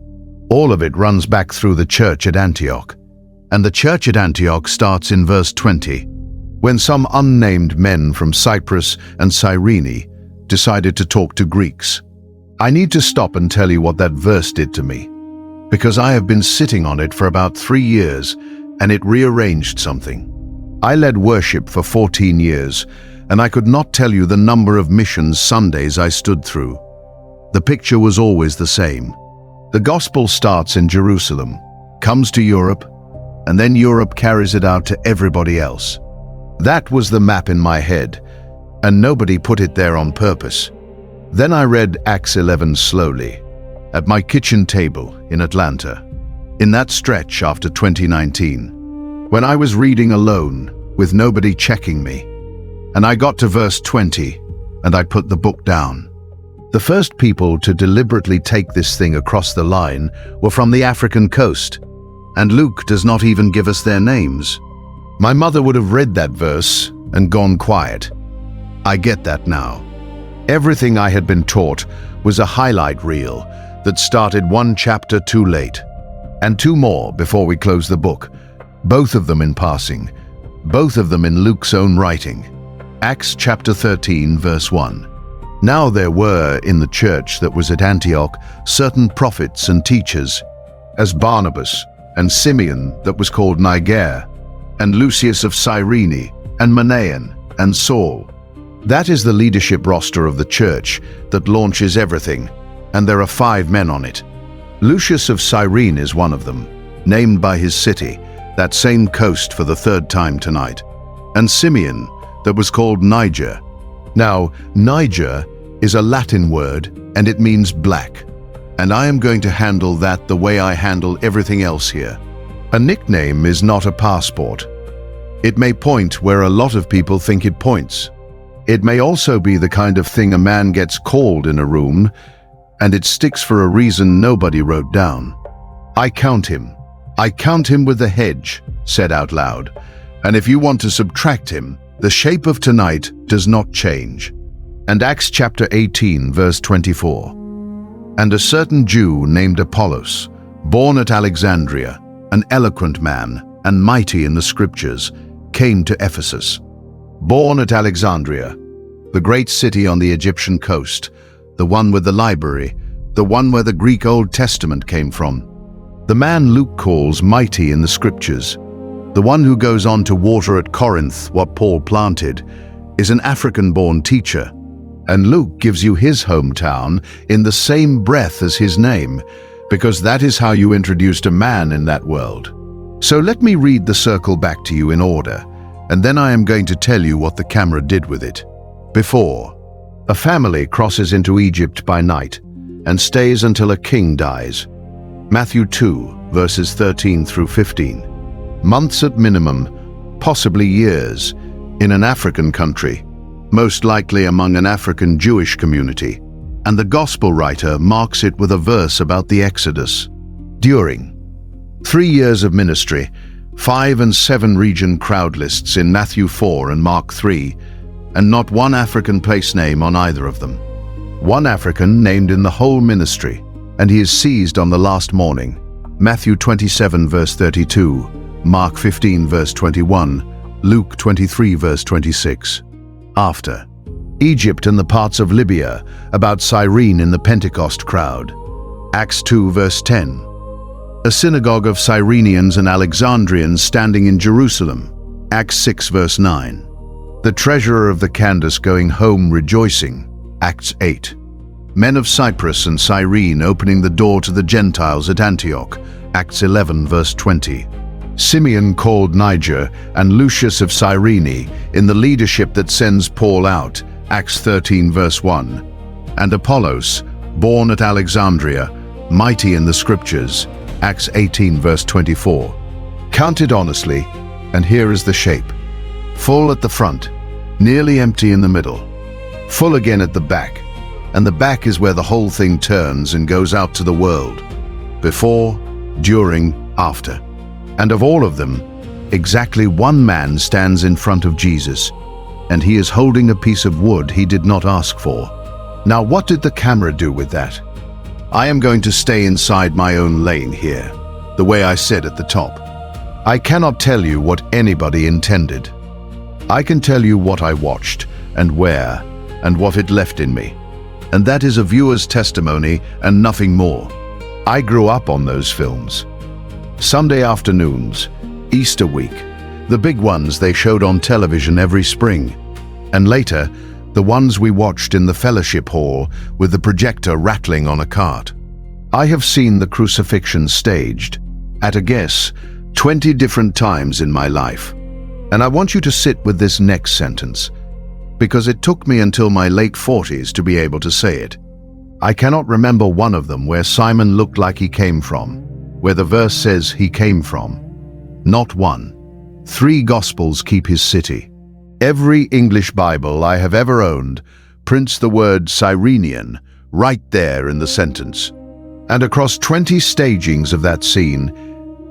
All of it runs back through the church at Antioch. And the church at Antioch starts in verse 20, when some unnamed men from Cyprus and Cyrene decided to talk to Greeks. I need to stop and tell you what that verse did to me, because I have been sitting on it for about 3 years, and it rearranged something. I led worship for 14 years, and I could not tell you the number of missions Sundays I stood through. The picture was always the same. The gospel starts in Jerusalem, comes to Europe, and then Europe carries it out to everybody else. That was the map in my head, and nobody put it there on purpose. Then I read Acts 11 slowly, at my kitchen table in Atlanta, in that stretch after 2019, when I was reading alone with nobody checking me. And I got to verse 20, and I put the book down. The first people to deliberately take this thing across the line were from the African coast, and Luke does not even give us their names. My mother would have read that verse and gone quiet. I get that now. Everything I had been taught was a highlight reel that started 1 chapter too late, and 2 more before we closed the book, both of them in passing, both of them in Luke's own writing. Acts chapter 13, verse 1. Now there were in the church that was at Antioch certain prophets and teachers, as Barnabas, and Simeon that was called Niger, and Lucius of Cyrene, and Manaen, and Saul. That is the leadership roster of the church that launches everything, and there are 5 men on it. Lucius of Cyrene is one of them, named by his city, that same coast for the 3rd time tonight, and Simeon that was called Niger. Now, Niger is a Latin word, and it means black, and I am going to handle that the way I handle everything else here. A nickname is not a passport. It may point where a lot of people think it points. It may also be the kind of thing a man gets called in a room, and it sticks for a reason nobody wrote down. I count him with the hedge, said out loud, and if you want to subtract him, the shape of tonight does not change. And Acts chapter 18, verse 24. And a certain Jew named Apollos, born at Alexandria, an eloquent man and mighty in the scriptures, came to Ephesus. Born at Alexandria, the great city on the Egyptian coast, the one with the library, the one where the Greek Old Testament came from. The man Luke calls mighty in the scriptures, the one who goes on to water at Corinth what Paul planted, is an African-born teacher, and Luke gives you his hometown in the same breath as his name, because that is how you introduced a man in that world. So let me read the circle back to you in order, and then I am going to tell you what the camera did with it. Before, a family crosses into Egypt by night and stays until a king dies. Matthew 2, verses 13 through 15. Months at minimum, possibly years, in an African country, most likely among an African Jewish community, and the gospel writer marks it with a verse about the Exodus. During 3 years of ministry, 5 and 7 region crowd lists in Matthew 4 and Mark 3, and not one African place name on either of them. One African named in the whole ministry, and he is seized on the last morning. Matthew 27 verse 32, Mark 15 verse 21, Luke 23 verse 26. After Egypt and the parts of Libya, about Cyrene in the Pentecost crowd. Acts 2 verse 10. A synagogue of Cyrenians and Alexandrians standing in Jerusalem. Acts 6 verse 9. The treasurer of the Candace going home rejoicing. Acts 8. Men of Cyprus and Cyrene opening the door to the Gentiles at Antioch. Acts 11 verse 20. Simeon called Niger and Lucius of Cyrene in the leadership that sends Paul out. Acts 13 verse 1. And Apollos, born at Alexandria, mighty in the scriptures. Acts 18 verse 24. Counted honestly, and here is the shape. Full at the front, nearly empty in the middle, full again at the back, and the back is where the whole thing turns and goes out to the world. Before, during, after. And of all of them, exactly one man stands in front of Jesus, and he is holding a piece of wood he did not ask for. Now what did the camera do with that? I am going to stay inside my own lane here, the way I said at the top. I cannot tell you what anybody intended. I can tell you what I watched, and where, and what it left in me. And that is a viewer's testimony and nothing more. I grew up on those films. Sunday afternoons, Easter week, the big ones they showed on television every spring, and later, the ones we watched in the fellowship hall with the projector rattling on a cart. I have seen the crucifixion staged, at a guess, 20 different times in my life. And I want you to sit with this next sentence, because it took me until my late 40s to be able to say it. I cannot remember one of them where Simon looked like he came from, where the verse says he came from. Not one. 3 Gospels keep his city. Every English Bible I have ever owned prints the word Cyrenian right there in the sentence. And across 20 stagings of that scene,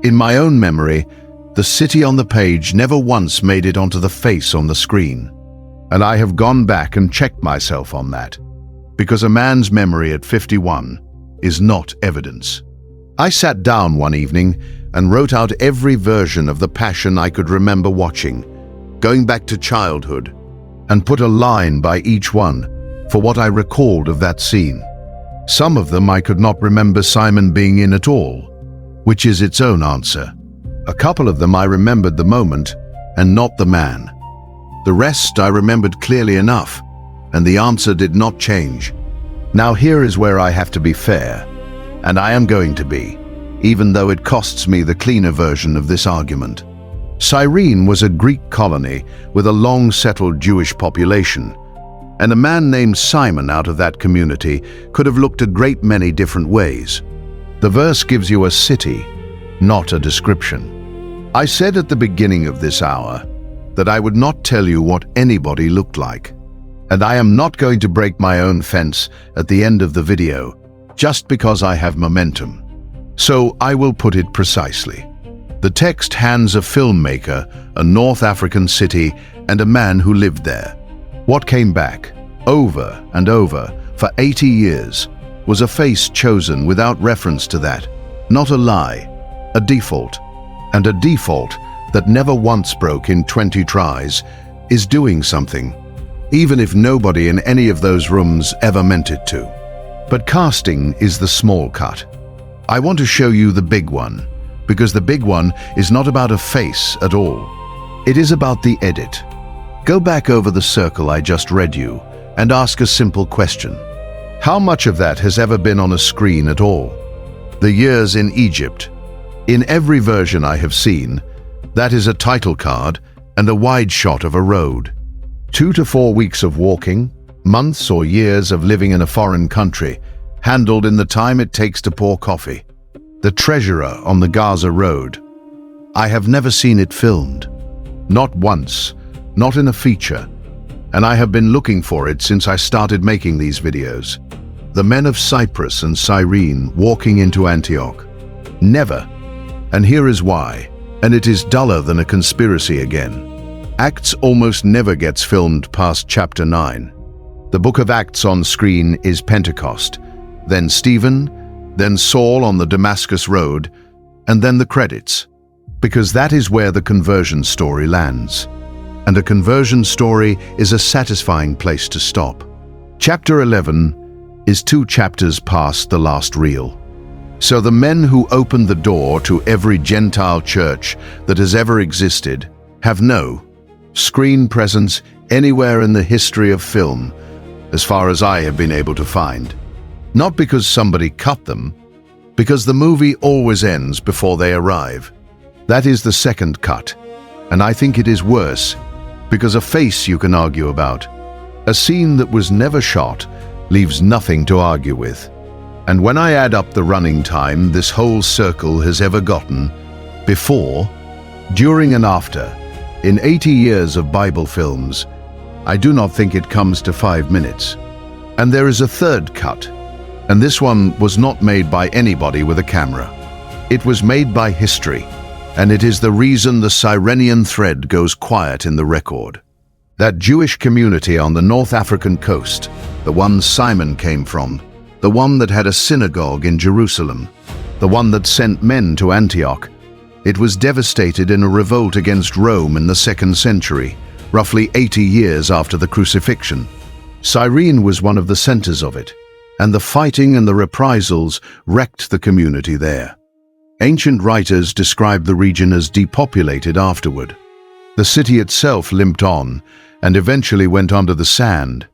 in my own memory, the city on the page never once made it onto the face on the screen. And I have gone back and checked myself on that, because a man's memory at 51 is not evidence. I sat down one evening and wrote out every version of the Passion I could remember watching, going back to childhood, and put a line by each one for what I recalled of that scene. Some of them I could not remember Simon being in at all, which is its own answer. A couple of them I remembered the moment and not the man. The rest I remembered clearly enough, and the answer did not change. Now here is where I have to be fair, and I am going to be, even though it costs me the cleaner version of this argument. Cyrene was a Greek colony with a long-settled Jewish population, and a man named Simon out of that community could have looked a great many different ways. The verse gives you a city, not a description. I said at the beginning of this hour that I would not tell you what anybody looked like, and I am not going to break my own fence at the end of the video just because I have momentum. So I will put it precisely. The text hands a filmmaker a North African city and a man who lived there. What came back, over and over, for 80 years, was a face chosen without reference to that, not a lie, a default. And a default that never once broke in 20 tries is doing something, even if nobody in any of those rooms ever meant it to. But casting is the small cut. I want to show you the big one, because the big one is not about a face at all. It is about the edit. Go back over the circle I just read you and ask a simple question. How much of that has ever been on a screen at all? The years in Egypt. In every version I have seen, that is a title card and a wide shot of a road. 2 to 4 weeks of walking, months or years of living in a foreign country, handled in the time it takes to pour coffee. The treasurer on the Gaza Road. I have never seen it filmed. Not once, not in a feature, and I have been looking for it since I started making these videos. The men of Cyprus and Cyrene walking into Antioch. Never. And here is why, and it is duller than a conspiracy again. Acts almost never gets filmed past chapter 9. The book of Acts on screen is Pentecost, then Stephen, then Saul on the Damascus Road, and then the credits, because that is where the conversion story lands. And a conversion story is a satisfying place to stop. Chapter 11 is 2 chapters past the last reel. So the men who opened the door to every Gentile church that has ever existed have no screen presence anywhere in the history of film, as far as I have been able to find. Not because somebody cut them, because the movie always ends before they arrive. That is the second cut, and I think it is worse, because a face you can argue about. A scene that was never shot leaves nothing to argue with. And when I add up the running time this whole circle has ever gotten, before, during and after, in 80 years of Bible films, I do not think it comes to 5 minutes. And there is a third cut, and this one was not made by anybody with a camera. It was made by history, and it is the reason the Cyrenian thread goes quiet in the record. That Jewish community on the North African coast, the one Simon came from, the one that had a synagogue in Jerusalem, the one that sent men to Antioch, it was devastated in a revolt against Rome in the 2nd century, roughly 80 years after the crucifixion. Cyrene was one of the centers of it, and the fighting and the reprisals wrecked the community there. Ancient writers describe the region as depopulated afterward. The city itself limped on and eventually went under the sand,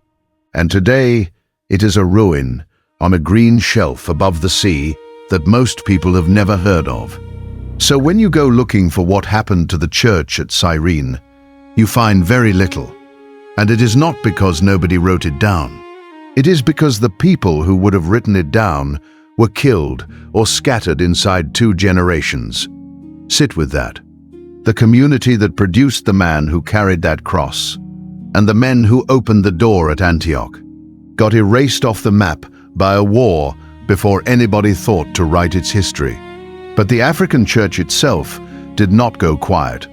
and today it is a ruin on a green shelf above the sea that most people have never heard of. So when you go looking for what happened to the church at Cyrene, you find very little, and it is not because nobody wrote it down. It is because the people who would have written it down were killed or scattered inside 2 generations. Sit with that. The community that produced the man who carried that cross, and the men who opened the door at Antioch, got erased off the map by a war before anybody thought to write its history. But the African church itself did not go quiet.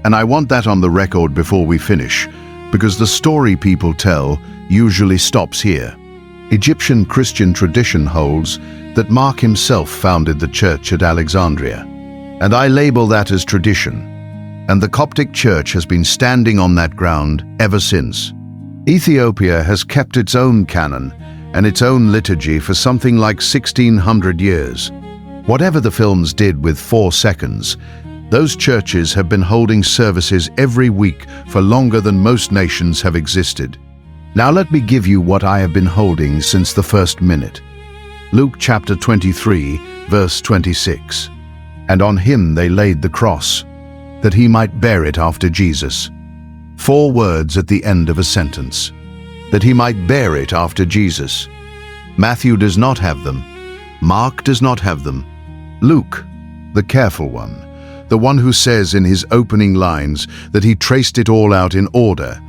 And I want that on the record before we finish, because the story people tell usually stops here. Egyptian Christian tradition holds that Mark himself founded the church at Alexandria, and I label that as tradition. and the Coptic Church has been standing on that ground ever since. Ethiopia has kept its own canon and its own liturgy for something like 1600 years. Whatever the films did with 4 seconds, those churches have been holding services every week for longer than most nations have existed. Now let me give you what I have been holding since the first minute. Luke chapter 23, verse 26. And on him they laid the cross, that he might bear it after Jesus. 4 words at the end of a sentence. That he might bear it after Jesus. Matthew does not have them. Mark does not have them. Luke, the careful one, the one who says in his opening lines that he traced it all out in order,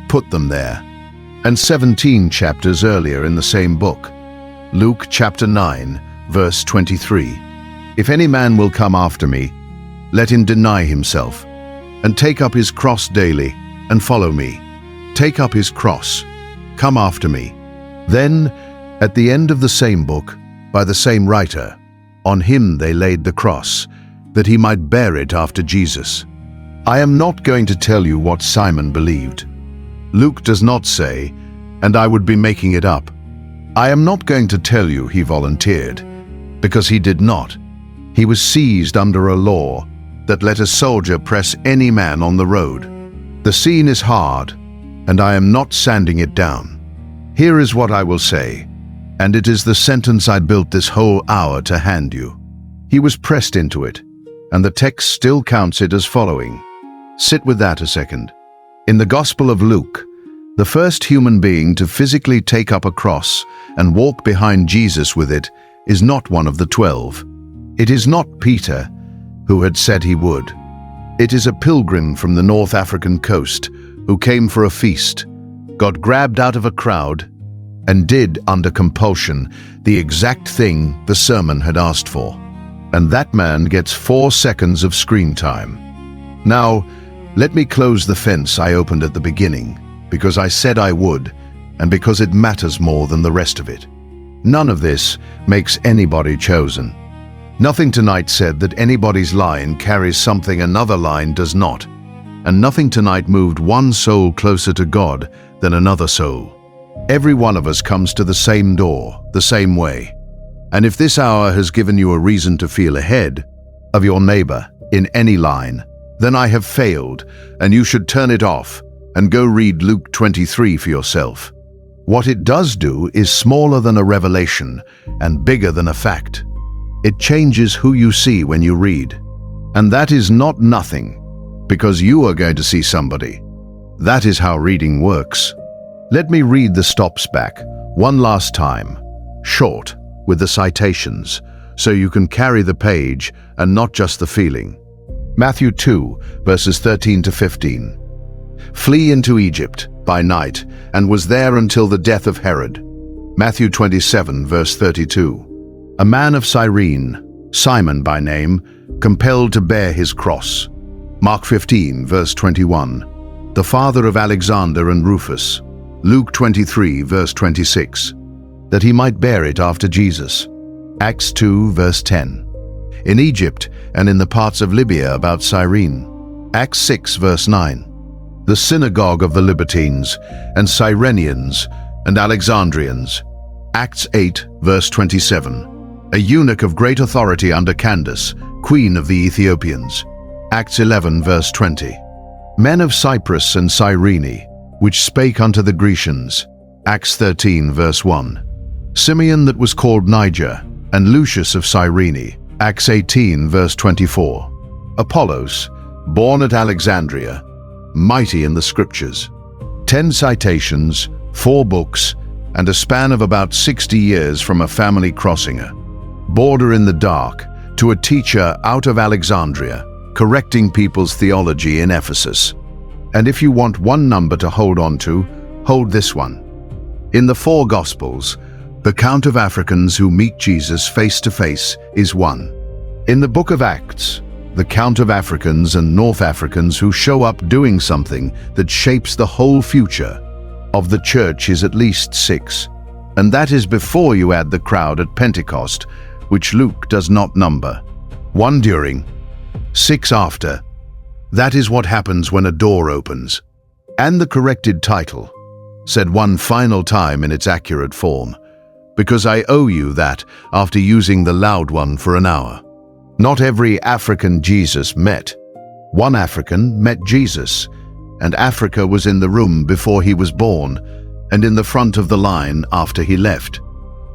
put them there. And 17 chapters earlier in the same book, Luke chapter 9, verse 23. If any man will come after me, let him deny himself, and take up his cross daily, and follow me. Take up his cross, come after me. Then, at the end of the same book, by the same writer, on him they laid the cross, that he might bear it after Jesus. I am not going to tell you what Simon believed. Luke does not say, and I would be making it up. I am not going to tell you he volunteered, because he did not. He was seized under a law that let a soldier press any man on the road. The scene is hard, and I am not sanding it down. Here is what I will say, and it is the sentence I built this whole hour to hand you. He was pressed into it, and the text still counts it as following. Sit with that a second. In the Gospel of Luke, the first human being to physically take up a cross and walk behind Jesus with it is not one of the 12. It is not Peter, who had said he would. It is a pilgrim from the North African coast who came for a feast, got grabbed out of a crowd, and did, under compulsion, the exact thing the sermon had asked for. And that man gets 4 seconds of screen time. Now, let me close the fence I opened at the beginning, because I said I would, and because it matters more than the rest of it. None of this makes anybody chosen. Nothing tonight said that anybody's line carries something another line does not, and nothing tonight moved one soul closer to God than another soul. Every one of us comes to the same door, the same way. And if this hour has given you a reason to feel ahead of your neighbor in any line, then I have failed, and you should turn it off and go read Luke 23 for yourself. What it does do is smaller than a revelation and bigger than a fact. It changes who you see when you read. And that is not nothing, because you are going to see somebody. That is how reading works. Let me read the stops back one last time, short, with the citations, so you can carry the page and not just the feeling. Matthew 2, verses 13 to 15. Flee into Egypt by night, and was there until the death of Herod. Matthew 27, verse 32. A man of Cyrene, Simon by name, compelled to bear his cross. Mark 15, verse 21. The father of Alexander and Rufus. Luke 23, verse 26. That he might bear it after Jesus. Acts 2, verse 10. In Egypt and in the parts of Libya about Cyrene. Acts 6, verse 9. The synagogue of the Libertines and Cyrenians and Alexandrians. Acts 8, verse 27. A eunuch of great authority under Candace, queen of the Ethiopians. Acts 11, verse 20. Men of Cyprus and Cyrene, which spake unto the Grecians. Acts 13, verse 1. Simeon that was called Niger, and Lucius of Cyrene. Acts 18, verse 24. Apollos, born at Alexandria, mighty in the Scriptures. 10 citations, 4 books, and a span of about 60 years from a family crossinger. Border in the dark to a teacher out of Alexandria, correcting people's theology in Ephesus. And if you want one number to hold on to, hold this one. In the 4 Gospels, the count of Africans who meet Jesus face to face is 1. In the book of Acts, the count of Africans and North Africans who show up doing something that shapes the whole future of the church is at least 6. And that is before you add the crowd at Pentecost, which Luke does not number. 1 during, 6 after, That is what happens when a door opens. And the corrected title, said one final time in its accurate form, because I owe you that after using the loud one for an hour. Not every African Jesus met. One African met Jesus, and Africa was in the room before he was born and in the front of the line after he left.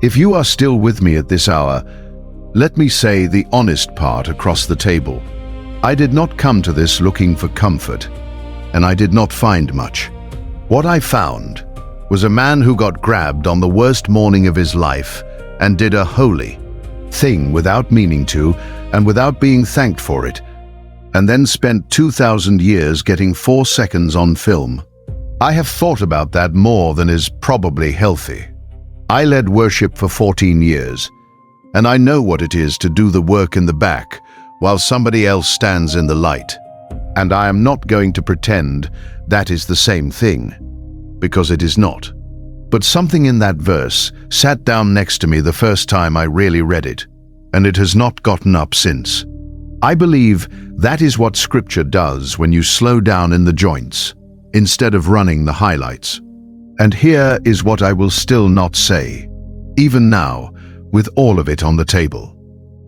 If you are still with me at this hour, let me say the honest part across the table. I did not come to this looking for comfort, and I did not find much. What I found was a man who got grabbed on the worst morning of his life and did a holy thing without meaning to and without being thanked for it, and then spent 2,000 years getting 4 seconds on film. I have thought about that more than is probably healthy. I led worship for 14 years, and I know what it is to do the work in the back while somebody else stands in the light. And I am not going to pretend that is the same thing, because it is not. But something in that verse sat down next to me the first time I really read it, and it has not gotten up since. I believe that is what Scripture does when you slow down in the joints, instead of running the highlights. And here is what I will still not say, even now, with all of it on the table.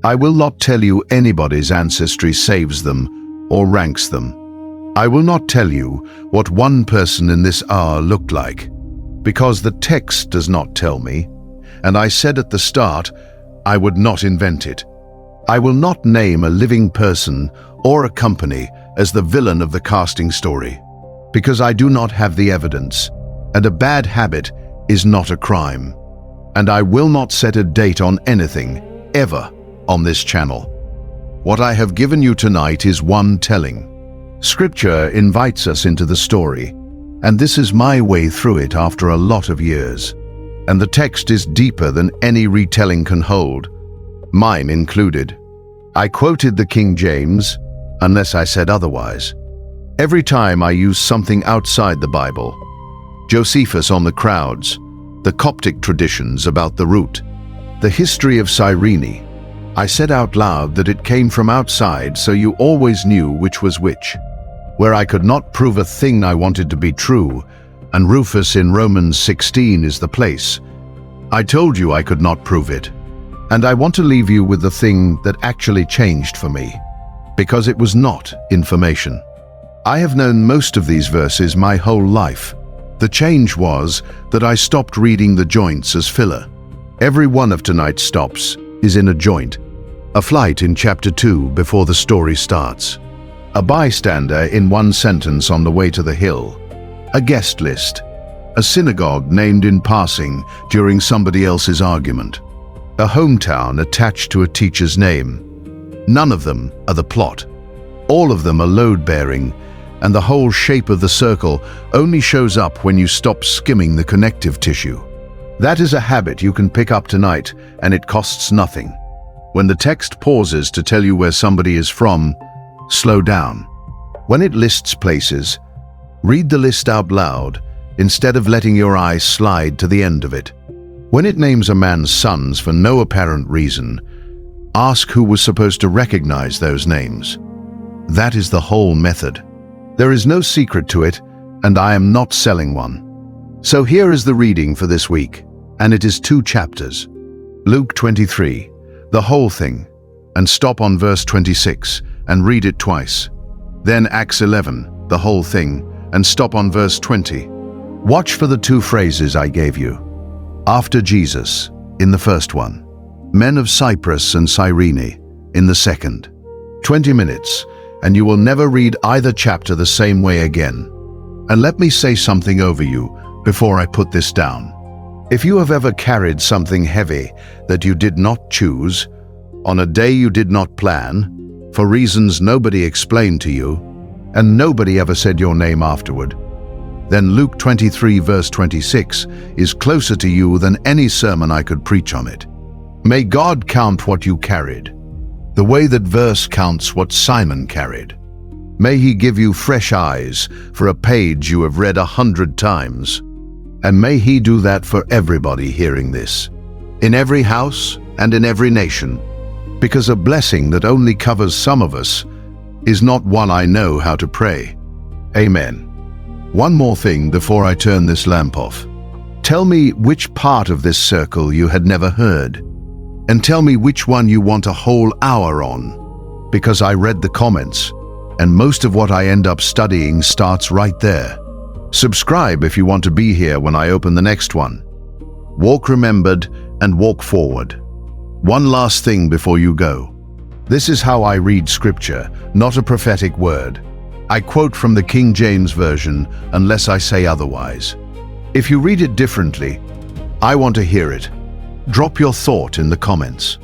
I will not tell you anybody's ancestry saves them or ranks them. I will not tell you what one person in this hour looked like, because the text does not tell me, and I said at the start, I would not invent it. I will not name a living person or a company as the villain of the casting story, because I do not have the evidence, and a bad habit is not a crime. And I will not set a date on anything, ever, on this channel. What I have given you tonight is one telling. Scripture invites us into the story, and this is my way through it after a lot of years. And the text is deeper than any retelling can hold, mine included. I quoted the King James, unless I said otherwise. Every time I use something outside the Bible, Josephus on the crowds, the Coptic traditions about the root, the history of Cyrene, I said out loud that it came from outside, so you always knew which was which. Where I could not prove a thing I wanted to be true, and Rufus in Romans 16 is the place, I told you I could not prove it. And I want to leave you with the thing that actually changed for me, because it was not information. I have known most of these verses my whole life. The change was that I stopped reading the joints as filler. Every one of tonight's stops is in a joint. A flight in chapter 2 before the story starts. A bystander in one sentence on the way to the hill. A guest list. A synagogue named in passing during somebody else's argument. A hometown attached to a teacher's name. None of them are the plot. All of them are load-bearing, and the whole shape of the circle only shows up when you stop skimming the connective tissue. That is a habit you can pick up tonight, and it costs nothing. When the text pauses to tell you where somebody is from, slow down. When it lists places, read the list out loud instead of letting your eyes slide to the end of it. When it names a man's sons for no apparent reason, ask who was supposed to recognize those names. That is the whole method. There is no secret to it, and I am not selling one. So here is the reading for this week, and it is 2 chapters. Luke 23, the whole thing, and stop on verse 26 and read it twice. Then Acts 11, the whole thing, and stop on verse 20. Watch for the 2 phrases I gave you. After Jesus, in the first one. Men of Cyprus and Cyrene, in the second. 20 minutes, and you will never read either chapter the same way again. And let me say something over you before I put this down. If you have ever carried something heavy that you did not choose, on a day you did not plan, for reasons nobody explained to you, and nobody ever said your name afterward, then Luke 23 verse 26 is closer to you than any sermon I could preach on it. May God count what you carried, the way that verse counts what Simon carried. May He give you fresh eyes for a page you have read 100 times. And may He do that for everybody hearing this, in every house and in every nation, because a blessing that only covers some of us is not one I know how to pray. Amen. One more thing before I turn this lamp off. Tell me which part of this circle you had never heard, and tell me which one you want a whole hour on, because I read the comments, and most of what I end up studying starts right there. Subscribe if you want to be here when I open the next one. Walk remembered and walk forward. One last thing before you go. This is how I read scripture, not a prophetic word. I quote from the King James Version unless I say otherwise. If you read it differently, I want to hear it. Drop your thought in the comments.